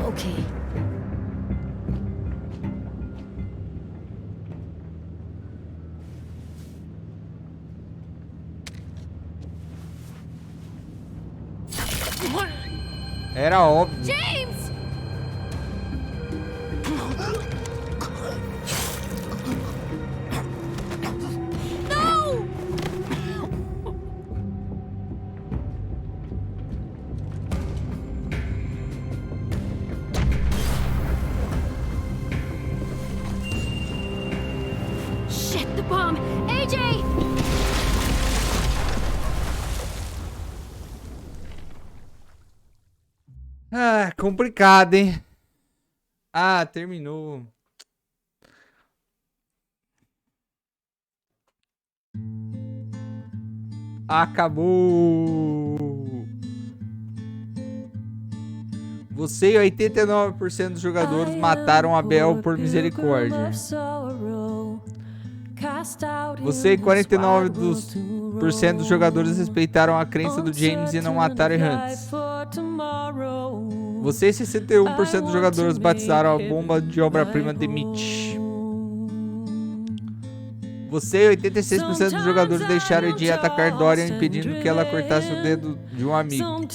Okay. Era óbvio. James! No! Shit, the bomb! AJ! Ah, complicado, hein? Ah, terminou. Acabou. Você e 89% dos jogadores mataram Abel por misericórdia. Você e 49% dos jogadores respeitaram a crença do James e não mataram errantes. Você e 61% dos jogadores batizaram a bomba de obra-prima de Mitch. Você e 86% dos jogadores deixaram de atacar Dorian, impedindo que ela cortasse o dedo de um amigo.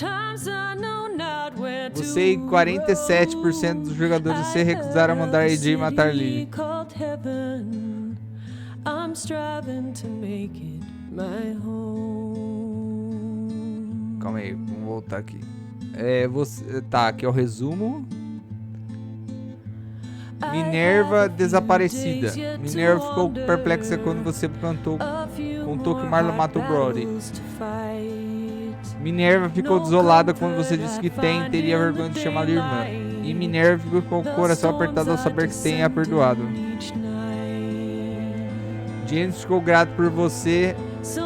Você e 47% dos jogadores se recusaram a mandar AJ matar Lily. Calma aí, vamos voltar aqui. Tá, aqui é o resumo. Minerva desaparecida. Minerva ficou perplexa quando você contou que Marlon matou Brody. Minerva ficou desolada quando você disse que teria vergonha de chamar a irmã. E Minerva ficou com o coração apertado ao saber que Tem a perdoado. James ficou grato por você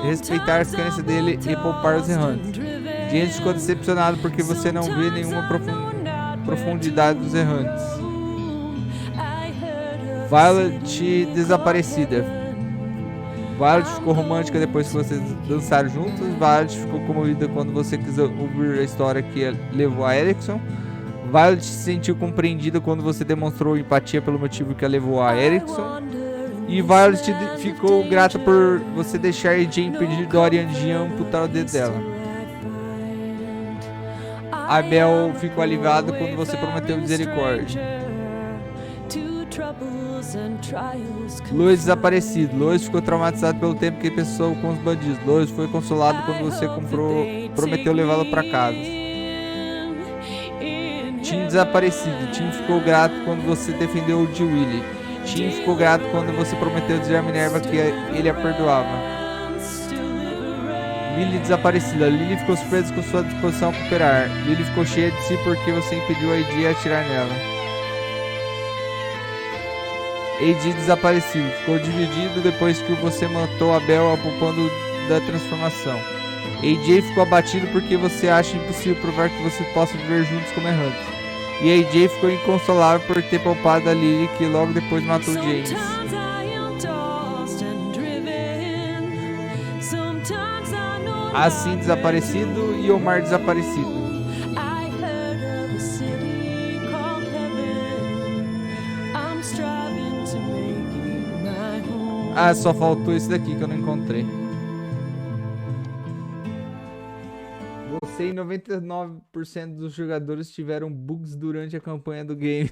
respeitar as crenças dele e poupar os errantes. James ficou decepcionado porque você não vê nenhuma profundidade dos errantes. Violet desaparecida. Violet ficou romântica depois que vocês dançaram juntos. Violet ficou comovida quando você quis ouvir a história que levou a Erickson. Violet se sentiu compreendida quando você demonstrou empatia pelo motivo que a levou a Erickson. E Violet ficou grata por você deixar AJ impedir Dorian de amputar o dedo dela. Abel ficou aliviado quando você prometeu misericórdia. Lois desaparecido. Lois ficou traumatizado pelo tempo que passou com os bandidos. Lois foi consolado quando você prometeu levá-la para casa. Tim desaparecido. Tim ficou grato quando você defendeu o de Willy. Tim ficou grato quando você prometeu dizer a Minerva que ele a perdoava. Lily desaparecida. Lily ficou surpresa com sua disposição a cooperar. Lily ficou cheia de si porque você impediu a AJ a atirar nela. AJ desaparecido. Ficou dividido depois que você matou Abel poupando da transformação. AJ ficou abatido porque você acha impossível provar que você possa viver juntos como errantes. E AJ ficou inconsolável por ter poupado a Lily, que logo depois matou James. Assim desaparecido e Omar desaparecido. Ah, só faltou esse daqui que eu não encontrei. Você e 99% dos jogadores tiveram bugs durante a campanha do game.